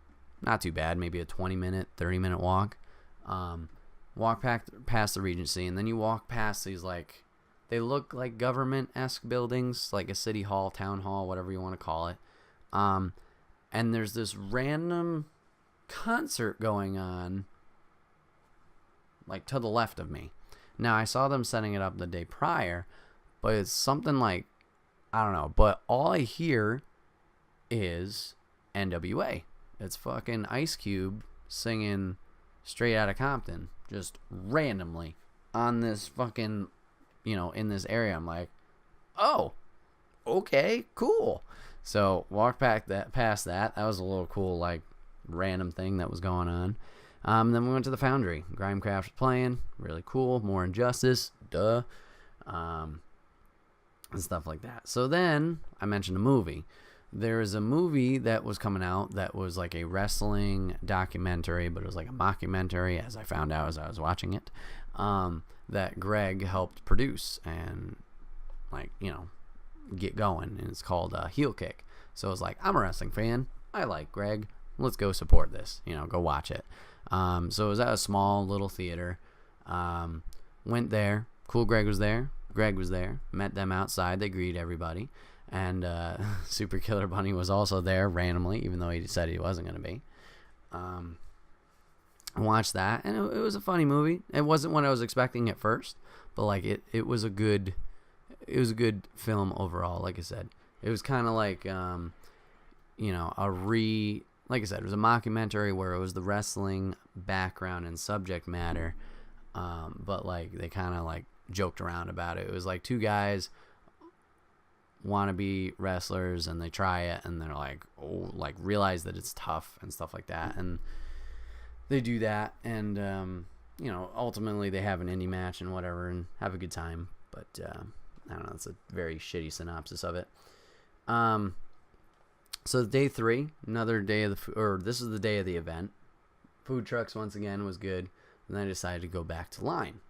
not too bad. Maybe a 20-minute, 30-minute walk. Walk past the Regency, and then you walk past these they look like government-esque buildings, like a city hall, town hall, whatever you want to call it. And there's this random concert going on, to the left of me. Now, I saw them setting it up the day prior, but it's something I don't know. But all I hear is NWA. It's fucking Ice Cube singing Straight Outta Compton, just randomly on this fucking... in this area. I'm like, oh, okay, cool. So walked past that. That was a little cool, random thing that was going on. Then we went to the Foundry. Grimecraft was playing. Really cool. More Injustice. Duh. And stuff like that. So then I mentioned a movie. There is a movie that was coming out that was like a wrestling documentary, but it was like a mockumentary, as I found out as I was watching it, that Greg helped produce and get going. And it's called Heel Kick. So I was like, I'm a wrestling fan. I like Greg. Let's go support this. Go watch it. So it was at a small little theater. Went there. Cool Greg was there. Greg was there. Met them outside. They greeted everybody. And Super Killer Bunny was also there randomly, even though he said he wasn't going to be. I watched that, and it was a funny movie. It wasn't what I was expecting at first, but like it was a good film overall. Like I said, it was kind of like like I said, it was a mockumentary where it was the wrestling background and subject matter, but like they kind of like joked around about it. It was like two guys want to be wrestlers and they try it and they're like, oh, like realize that it's tough and stuff like that, and they do that, and ultimately they have an indie match and whatever and have a good time. But I don't know, it's a very shitty synopsis of it. So day 3, another day of this is the day of the event. Food trucks once again was good, and then I decided to go back to line.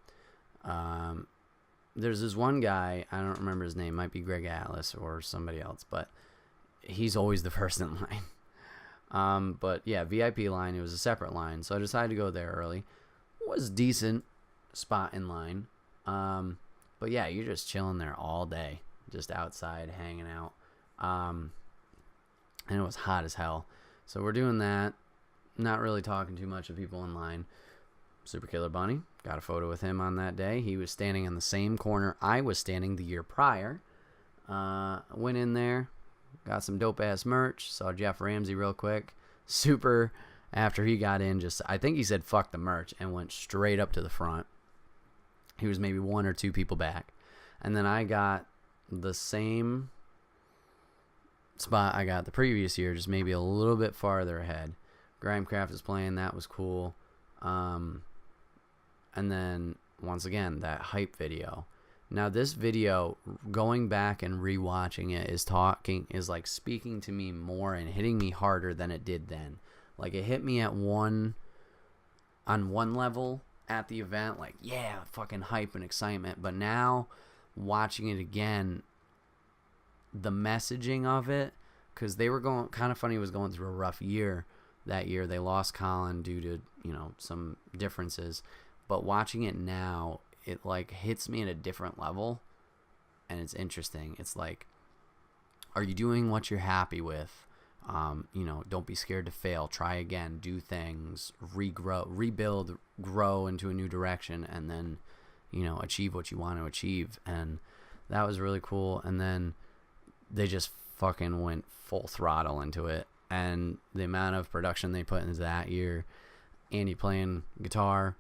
There's this one guy, I don't remember his name, might be Greg Atlas or somebody else, but he's always the first in line. But yeah, VIP line, it was a separate line, so I decided to go there early. It was a decent spot in line. But yeah, you're just chilling there all day, just outside hanging out. And it was hot as hell. So we're doing that, not really talking too much to people in line. Super Killer Bunny, got a photo with him on that day. He was standing in the same corner I was standing the year prior. Went in there, got some dope-ass merch, saw Jeff Ramsey real quick. Super, after he got in, I think he said fuck the merch and went straight up to the front. He was maybe 1 or 2 people back. And then I got the same spot I got the previous year, just maybe a little bit farther ahead. Grimecraft was playing, that was cool. And then, once again, that hype video. Now, this video, going back and rewatching it, is like speaking to me more and hitting me harder than it did then. Like, it hit me on one level at the event, like, yeah, fucking hype and excitement. But now, watching it again, the messaging of it, because they were going, kind of funny, was going through a rough year that year. They lost Colin due to, some differences. But watching it now, it like hits me at a different level, and it's interesting. It's like, are you doing what you're happy with? Don't be scared to fail. Try again. Do things. Regrow, rebuild, grow into a new direction, and then, achieve what you want to achieve. And that was really cool. And then they just fucking went full throttle into it. And the amount of production they put into that year, Andy playing guitar,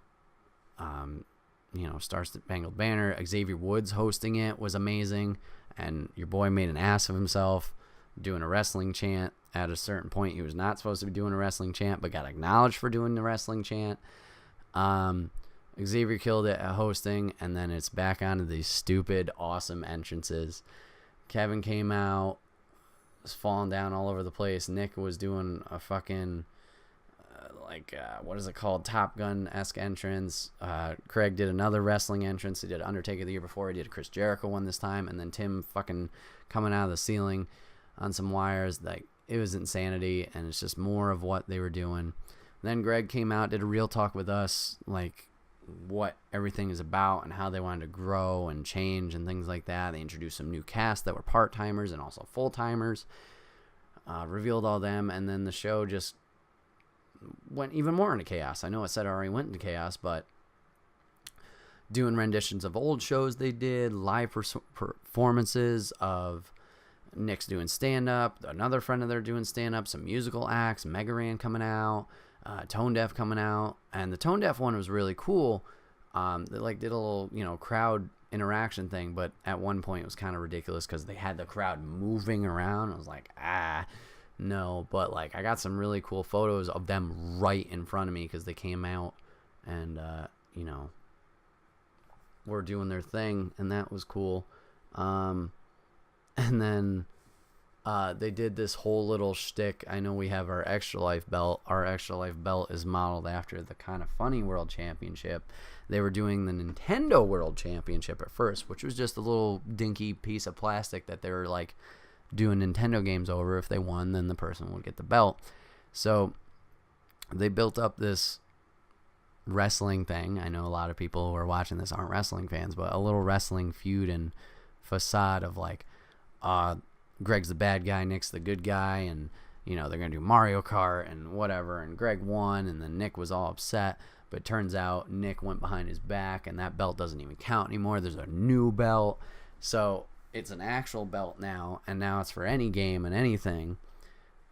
Star Spangled Banner, Xavier Woods hosting it was amazing, and your boy made an ass of himself doing a wrestling chant. At a certain point, he was not supposed to be doing a wrestling chant, but got acknowledged for doing the wrestling chant. Xavier killed it at hosting, and then it's back onto these stupid, awesome entrances. Kevin came out, was falling down all over the place. Nick was doing a fucking what is it called, Top Gun-esque entrance. Craig did another wrestling entrance. He did Undertaker the year before. He did Chris Jericho one this time, and then Tim fucking coming out of the ceiling on some wires. Like, it was insanity, and it's just more of what they were doing. Then Greg came out, did a real talk with us, like what everything is about and how they wanted to grow and change and things like that. They introduced some new cast that were part-timers and also full-timers, revealed all them, and then the show just went even more into chaos. I know I said it already went into chaos, but doing renditions of old shows they did, live performances of Nick's doing stand-up, another friend of theirs doing stand-up, some musical acts, Mega Ran coming out, Tone Deaf coming out, and the Tone Deaf one was really cool. They did a little, crowd interaction thing, but at one point it was kind of ridiculous because they had the crowd moving around. I was like, no, but I got some really cool photos of them right in front of me because they came out and were doing their thing, and that was cool. And then they did this whole little shtick. I know we have our Extra Life belt. Our Extra Life belt is modeled after the Kind of Funny World Championship. They were doing the Nintendo World Championship at first, which was just a little dinky piece of plastic that they were doing Nintendo games over. If they won, then the person would get the belt. So they built up this wrestling thing. I know a lot of people who are watching this aren't wrestling fans, but a little wrestling feud and facade of like, Greg's the bad guy, Nick's the good guy, and they're gonna do Mario Kart and whatever, and Greg won, and then Nick was all upset, but it turns out Nick went behind his back, and that belt doesn't even count anymore. There's a new belt, so it's an actual belt now, and now it's for any game and anything.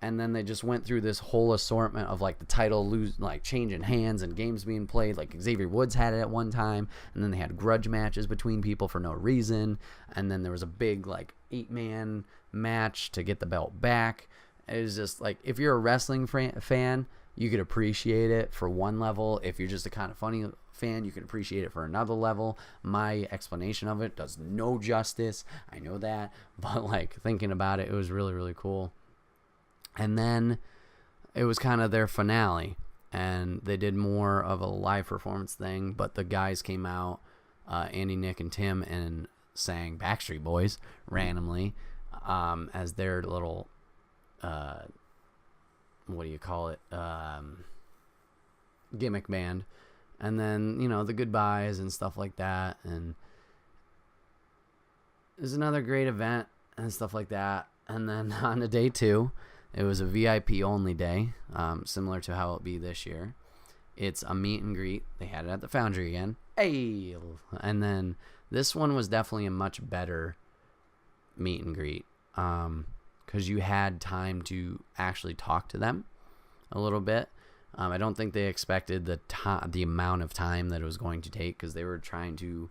And then they just went through this whole assortment of like the title changing hands and games being played. Like Xavier Woods had it at one time, and then they had grudge matches between people for no reason, and then there was a big like 8-man match to get the belt back. It was just like, if you're a wrestling fan, you could appreciate it for one level. If you're just a Kind of Funny fan, you can appreciate it for another level. My explanation of it does no justice, I know that, but like thinking about it, it was really, really cool. And then it was kind of their finale, and they did more of a live performance thing, but the guys came out, Andy, Nick, and Tim, and sang Backstreet Boys randomly as their little, what do you call it, gimmick band. And then, the goodbyes and stuff like that, and it was another great event and stuff like that. And then on to day 2, it was a VIP only day, similar to how it'll be this year. It's a meet and greet. They had it at the Foundry again. Hey! And then this one was definitely a much better meet and greet, because you had time to actually talk to them a little bit. I don't think they expected the amount of time that it was going to take, because they were trying to,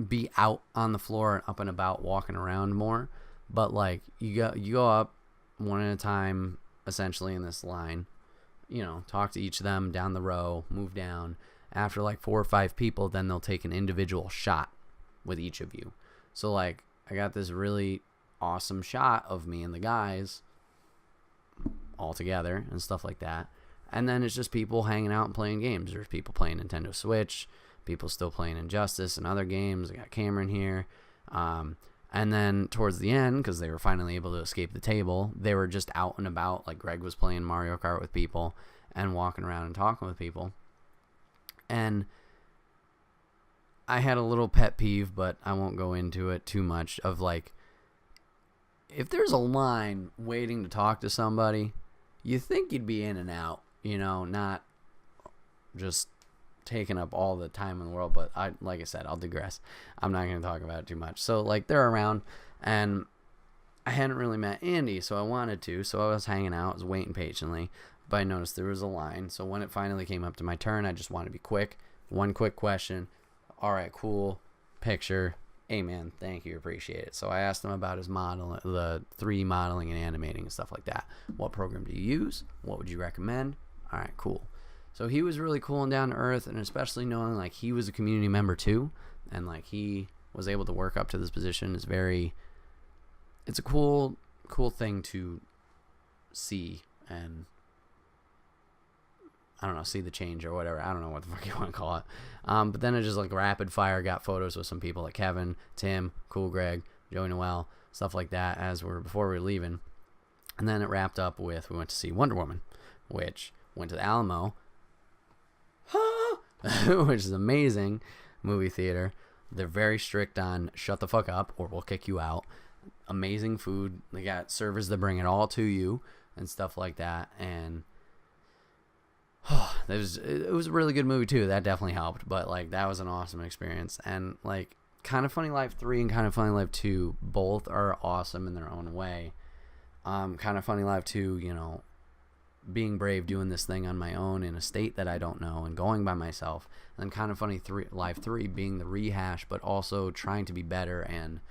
be out on the floor and up and about, walking around more. But like you go up one at a time, essentially, in this line, talk to each of them down the row, move down. After like 4 or 5 people, then they'll take an individual shot with each of you. So like I got this really awesome shot of me and the guys all together and stuff like that. And then it's just people hanging out and playing games. There's people playing Nintendo Switch, people still playing Injustice and other games. I got Cameron here. And then towards the end, because they were finally able to escape the table, they were just out and about. Like Greg was playing Mario Kart with people and walking around and talking with people. And I had a little pet peeve, but I won't go into it too much, of like, if there's a line waiting to talk to somebody, you think you'd be in and out, not just taking up all the time in the world. But like I said, I'll digress. I'm not going to talk about it too much. So like they're around, and I hadn't really met Andy, so I wanted to. So I was hanging out, I was waiting patiently, but I noticed there was a line. So when it finally came up to my turn, I just wanted to be quick. One quick question. All right, cool. Picture. Hey man, thank you, appreciate it. So I asked him about his model, the 3D modeling and animating and stuff like that. What program do you use? What would you recommend? All right, cool. So he was really cool and down to earth, and especially knowing like he was a community member too, and like he was able to work up to this position is it's a cool thing to see, and I don't know, see the change or whatever. I don't know what the fuck you want to call it. But then it just like rapid fire got photos with some people like Kevin, Tim, Cool Greg, Joey Noel, stuff like that before we were leaving. And then it wrapped up with, we went to see Wonder Woman, which went to the Alamo, which is amazing movie theater. They're very strict on shut the fuck up or we'll kick you out. Amazing food. They got servers that bring it all to you and stuff like that. And it was a really good movie too. That definitely helped. But like that was an awesome experience. And like Kind of Funny Life 3 and Kind of Funny Life 2 both are awesome in their own way. Kind of Funny Life 2, being brave, doing this thing on my own in a state that I don't know and going by myself. And Kind of Funny Life 3 being the rehash, but also trying to be better and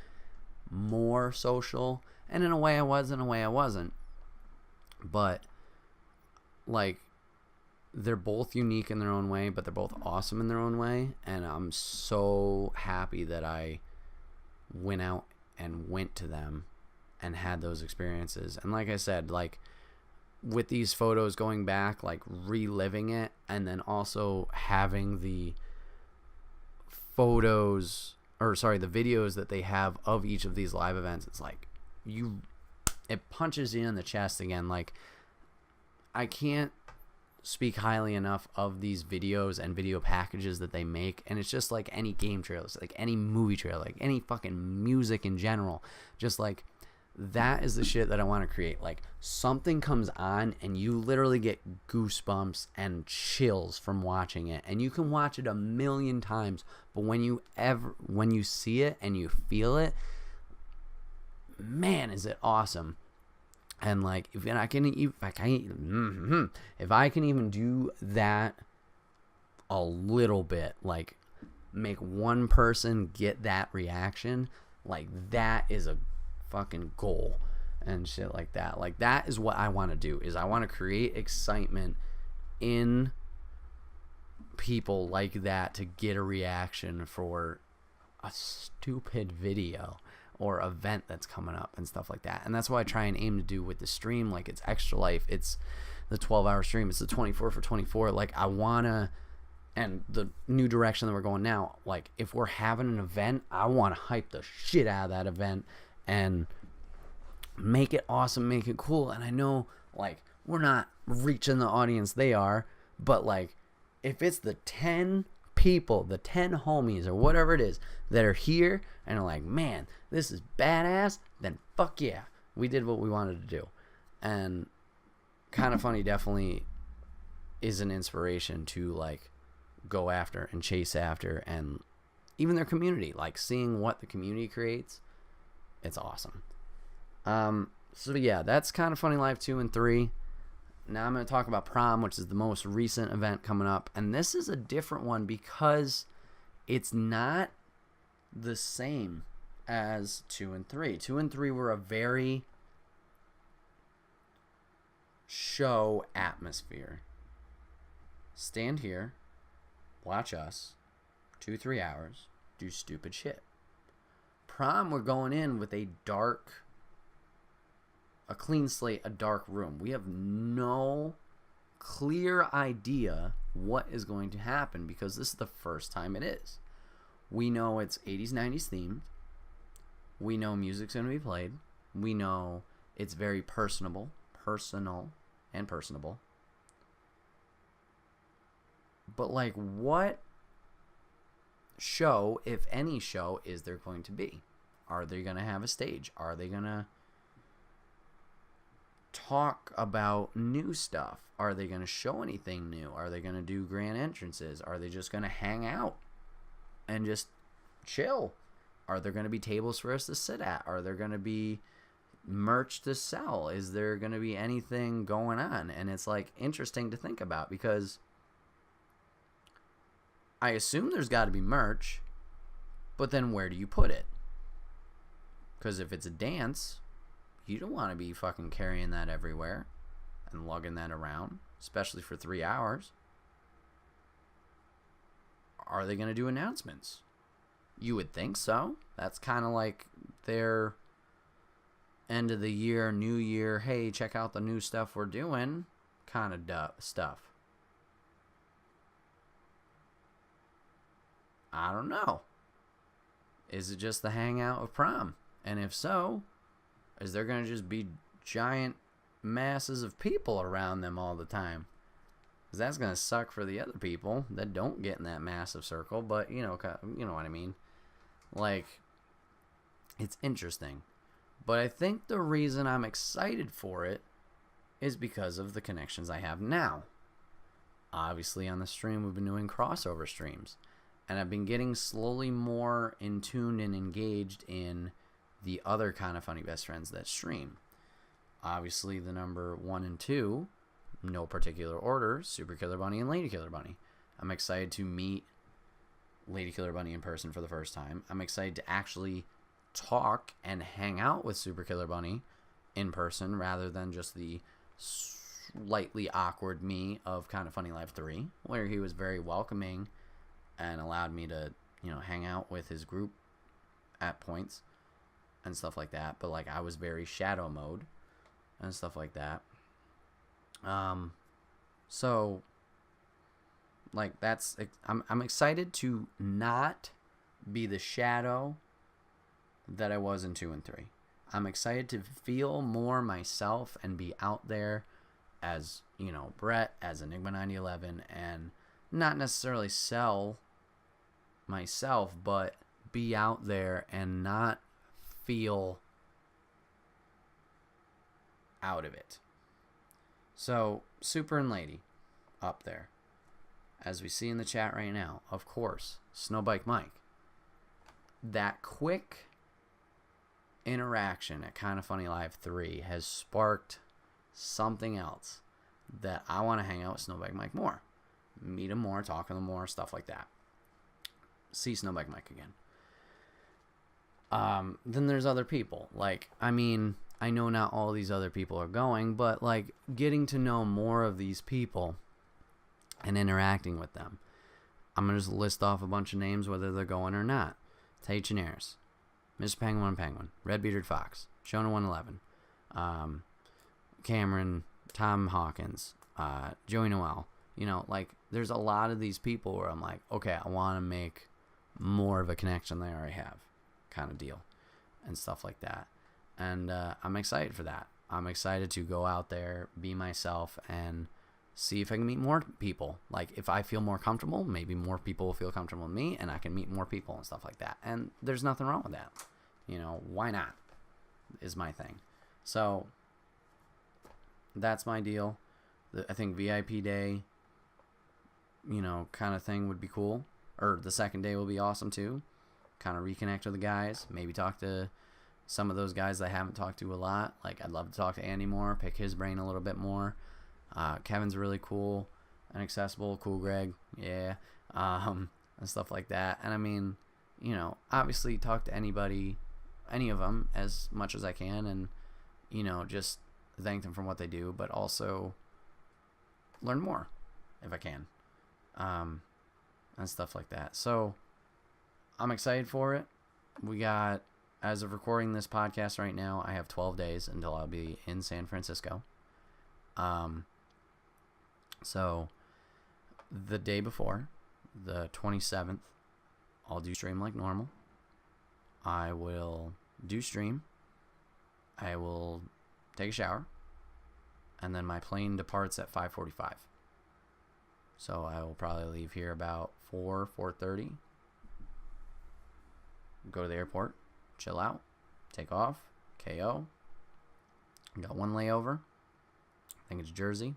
more social. And in a way I was, in a way I wasn't. But like they're both unique in their own way, but they're both awesome in their own way. And I'm so happy that I went out and went to them and had those experiences. And like I said, like with these photos going back, like reliving it, and then also having the the videos that they have of each of these live events, it's like it punches you in the chest again. Like I can't speak highly enough of these videos and video packages that they make, and it's just like any game trailers, like any movie trailer, like any fucking music in general. Just like, that is the shit that I want to create. Like, something comes on and you literally get goosebumps and chills from watching it, and you can watch it a million times, but when you see it and you feel it, man, is it awesome. And like, if I can even do that a little bit, like make one person get that reaction, like that is a fucking goal and shit like that. Like, that is what I want to do, is I want to create excitement in people like that to get a reaction for a stupid video or event that's coming up and stuff like that. And that's what I try and aim to do with the stream. Like, it's Extra Life, it's the 12-hour stream, it's the 24 for 24. Like, I want to, and the new direction that we're going now, like, if we're having an event, I want to hype the shit out of that event and make it awesome, make it cool. And I know, like, we're not reaching the audience they are, but like, if it's the 10 people, the 10 homies or whatever it is that are here and are like, man, this is badass, then fuck yeah, we did what we wanted to do. And Kinda Funny definitely is an inspiration to like go after and chase after, and even their community, like seeing what the community creates, it's awesome. So yeah, that's Kinda Funny Live 2 and 3. Now I'm going to talk about Prom, which is the most recent event coming up. And this is a different one because it's not the same as 2 and 3. 2 and 3 were a very show atmosphere. Stand here, watch us, 2-3 hours, do stupid shit. Prom, we're going in with a clean slate, a dark room. We have no clear idea what is going to happen because this is the first time it is. We know it's 80s, 90s themed. We know music's going to be played. We know it's very personal and personable. But like, what show, if any show, is there going to be? Are they going to have a stage? Are they going to talk about new stuff? Are they going to show anything new? Are they going to do grand entrances? Are they just going to hang out and just chill? Are there going to be tables for us to sit at? Are there going to be merch to sell? Is there going to be anything going on? And it's like interesting to think about because I assume there's got to be merch, but then where do you put it? Because if it's a dance, you don't want to be fucking carrying that everywhere and lugging that around, especially for 3 hours. Are they going to do announcements? You would think so. That's kind of like their end of the year, new year, hey, check out the new stuff we're doing kind of stuff. I don't know. Is it just the hangout of Prom? And if so, is there going to just be giant masses of people around them all the time? Because that's going to suck for the other people that don't get in that massive circle. But, you know what I mean. Like, it's interesting. But I think the reason I'm excited for it is because of the connections I have now. Obviously, on the stream, we've been doing crossover streams. And I've been getting slowly more in tune and engaged in the other Kinda Funny best friends that stream. Obviously, the number 1 and 2, no particular order, Super Killer Bunny and Lady Killer Bunny. I'm excited to meet Lady Killer Bunny in person for the first time. I'm excited to actually talk and hang out with Super Killer Bunny in person rather than just the slightly awkward me of Kinda Funny Live 3, where he was very welcoming and allowed me to, hang out with his group at points and stuff like that. But like, I was very shadow mode and stuff like that. So like, I'm excited to not be the shadow that I was in 2 and 3. I'm excited to feel more myself and be out there as, Bret, as Enigma 9011, and not necessarily sell myself, but be out there and not feel out of it. So, Super and Lady up there. As we see in the chat right now, of course, Snowbike Mike. That quick interaction at Kinda Funny Live 3 has sparked something else that I want to hang out with Snowbike Mike more. Meet him more, talk to him more, stuff like that. See Snowbike Mike again. Then there's other people. I know not all these other people are going, but getting to know more of these people and interacting with them. I'm going to just list off a bunch of names, whether they're going or not. Tay Chinares, Mr. Penguin and Penguin, Red Bearded Fox, Shona 111, Cameron, Tom Hawkins, Joey Noel. There's a lot of these people where I'm like, okay, I want to make more of a connection than I already have, kind of deal, and stuff like that. And I'm excited for that. I'm excited to go out there, be myself, and see if I can meet more people. If I feel more comfortable, maybe more people will feel comfortable with me, and I can meet more people and stuff like that. And there's nothing wrong with that. Why not? Is my thing. So that's my deal. I think VIP day, kind of thing would be cool. Or the second day will be awesome too. Kind of reconnect with the guys. Maybe talk to some of those guys that I haven't talked to a lot. I'd love to talk to Andy more, pick his brain a little bit more. Kevin's really cool and accessible. Cool Greg. Yeah. And stuff like that. And obviously talk to anybody, any of them, as much as I can, and, just thank them for what they do, but also learn more if I can. And stuff like that. So I'm excited for it. We got, as of recording this podcast right now, I have 12 days until I'll be in San Francisco. So the day before, the 27th, I'll do stream like normal. I will do stream. I will take a shower. And then my plane departs at 5:45. So I will probably leave here about 4:30. Go to the airport, chill out, take off, KO. Got one layover. I think it's Jersey.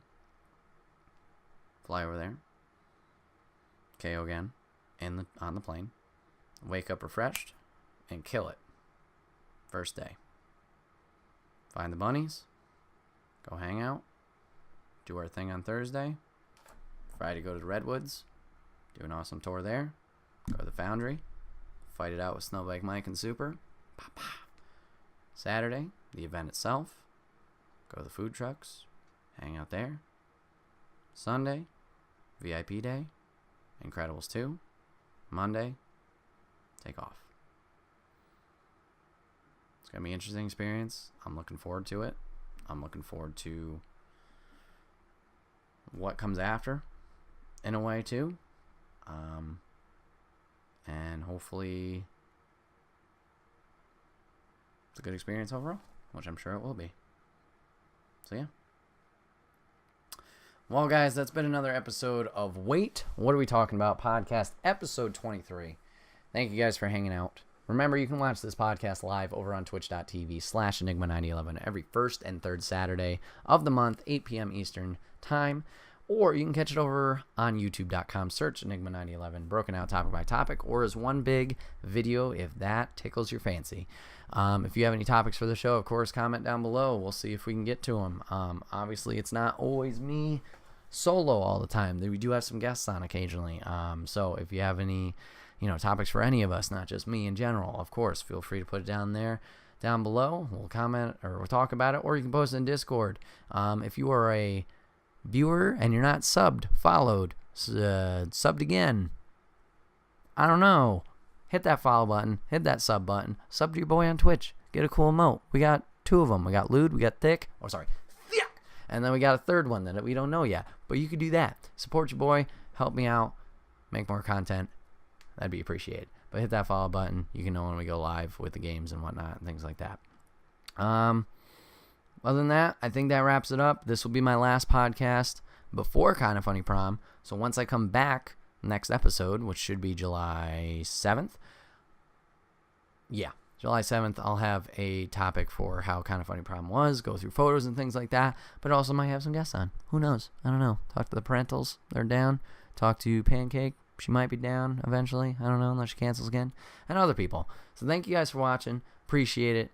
Fly over there. KO again on the plane. Wake up refreshed and kill it. First day. Find the bunnies. Go hang out. Do our thing on Thursday. Friday go to the Redwoods. Do an awesome tour there. Go to the Foundry. Fight it out with Snowbike Mike and Super. Saturday, the event itself. Go to the food trucks. Hang out there. Sunday, VIP day. Incredibles 2. Monday, take off. It's going to be an interesting experience. I'm looking forward to it. I'm looking forward to what comes after, in a way, too. And hopefully it's a good experience overall, which I'm sure it will be. So, yeah. Well, guys, that's been another episode of Wait, What Are We Talking About? Podcast, episode 23. Thank you guys for hanging out. Remember, you can watch this podcast live over on twitch.tv/Enigma9011 every first and third Saturday of the month, 8 p.m. Eastern time. Or you can catch it over on youtube.com. Search Enigma9011, broken out topic by topic, or as one big video if that tickles your fancy. If you have any topics for the show, of course, comment down below. We'll see if we can get to them. Obviously, it's not always me solo all the time. We do have some guests on occasionally. So if you have any topics for any of us, not just me in general, of course, feel free to put it down below. We'll comment or we'll talk about it, or you can post it in Discord. If you are a viewer and you're not followed, subbed again, I don't know, hit that follow button, hit that sub button, sub to your boy on Twitch, get a cool emote. We got 2 of them. We got Lewd, we got Thick, and then we got a third one that we don't know yet, but you could do that. Support your boy, help me out, make more content. That'd be appreciated. But hit that follow button. You can know when we go live with the games and whatnot and things like that. other than that, I think that wraps it up. This will be my last podcast before Kind of Funny Prom. So once I come back, next episode, which should be July 7th. Yeah, July 7th, I'll have a topic for how Kind of Funny Prom was, go through photos and things like that, but also might have some guests on. Who knows? I don't know. Talk to the parentals. They're down. Talk to Pancake. She might be down eventually. I don't know, unless she cancels again. And other people. So thank you guys for watching. Appreciate it.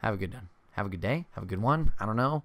Have a good one. Have a good day. Have a good one. I don't know.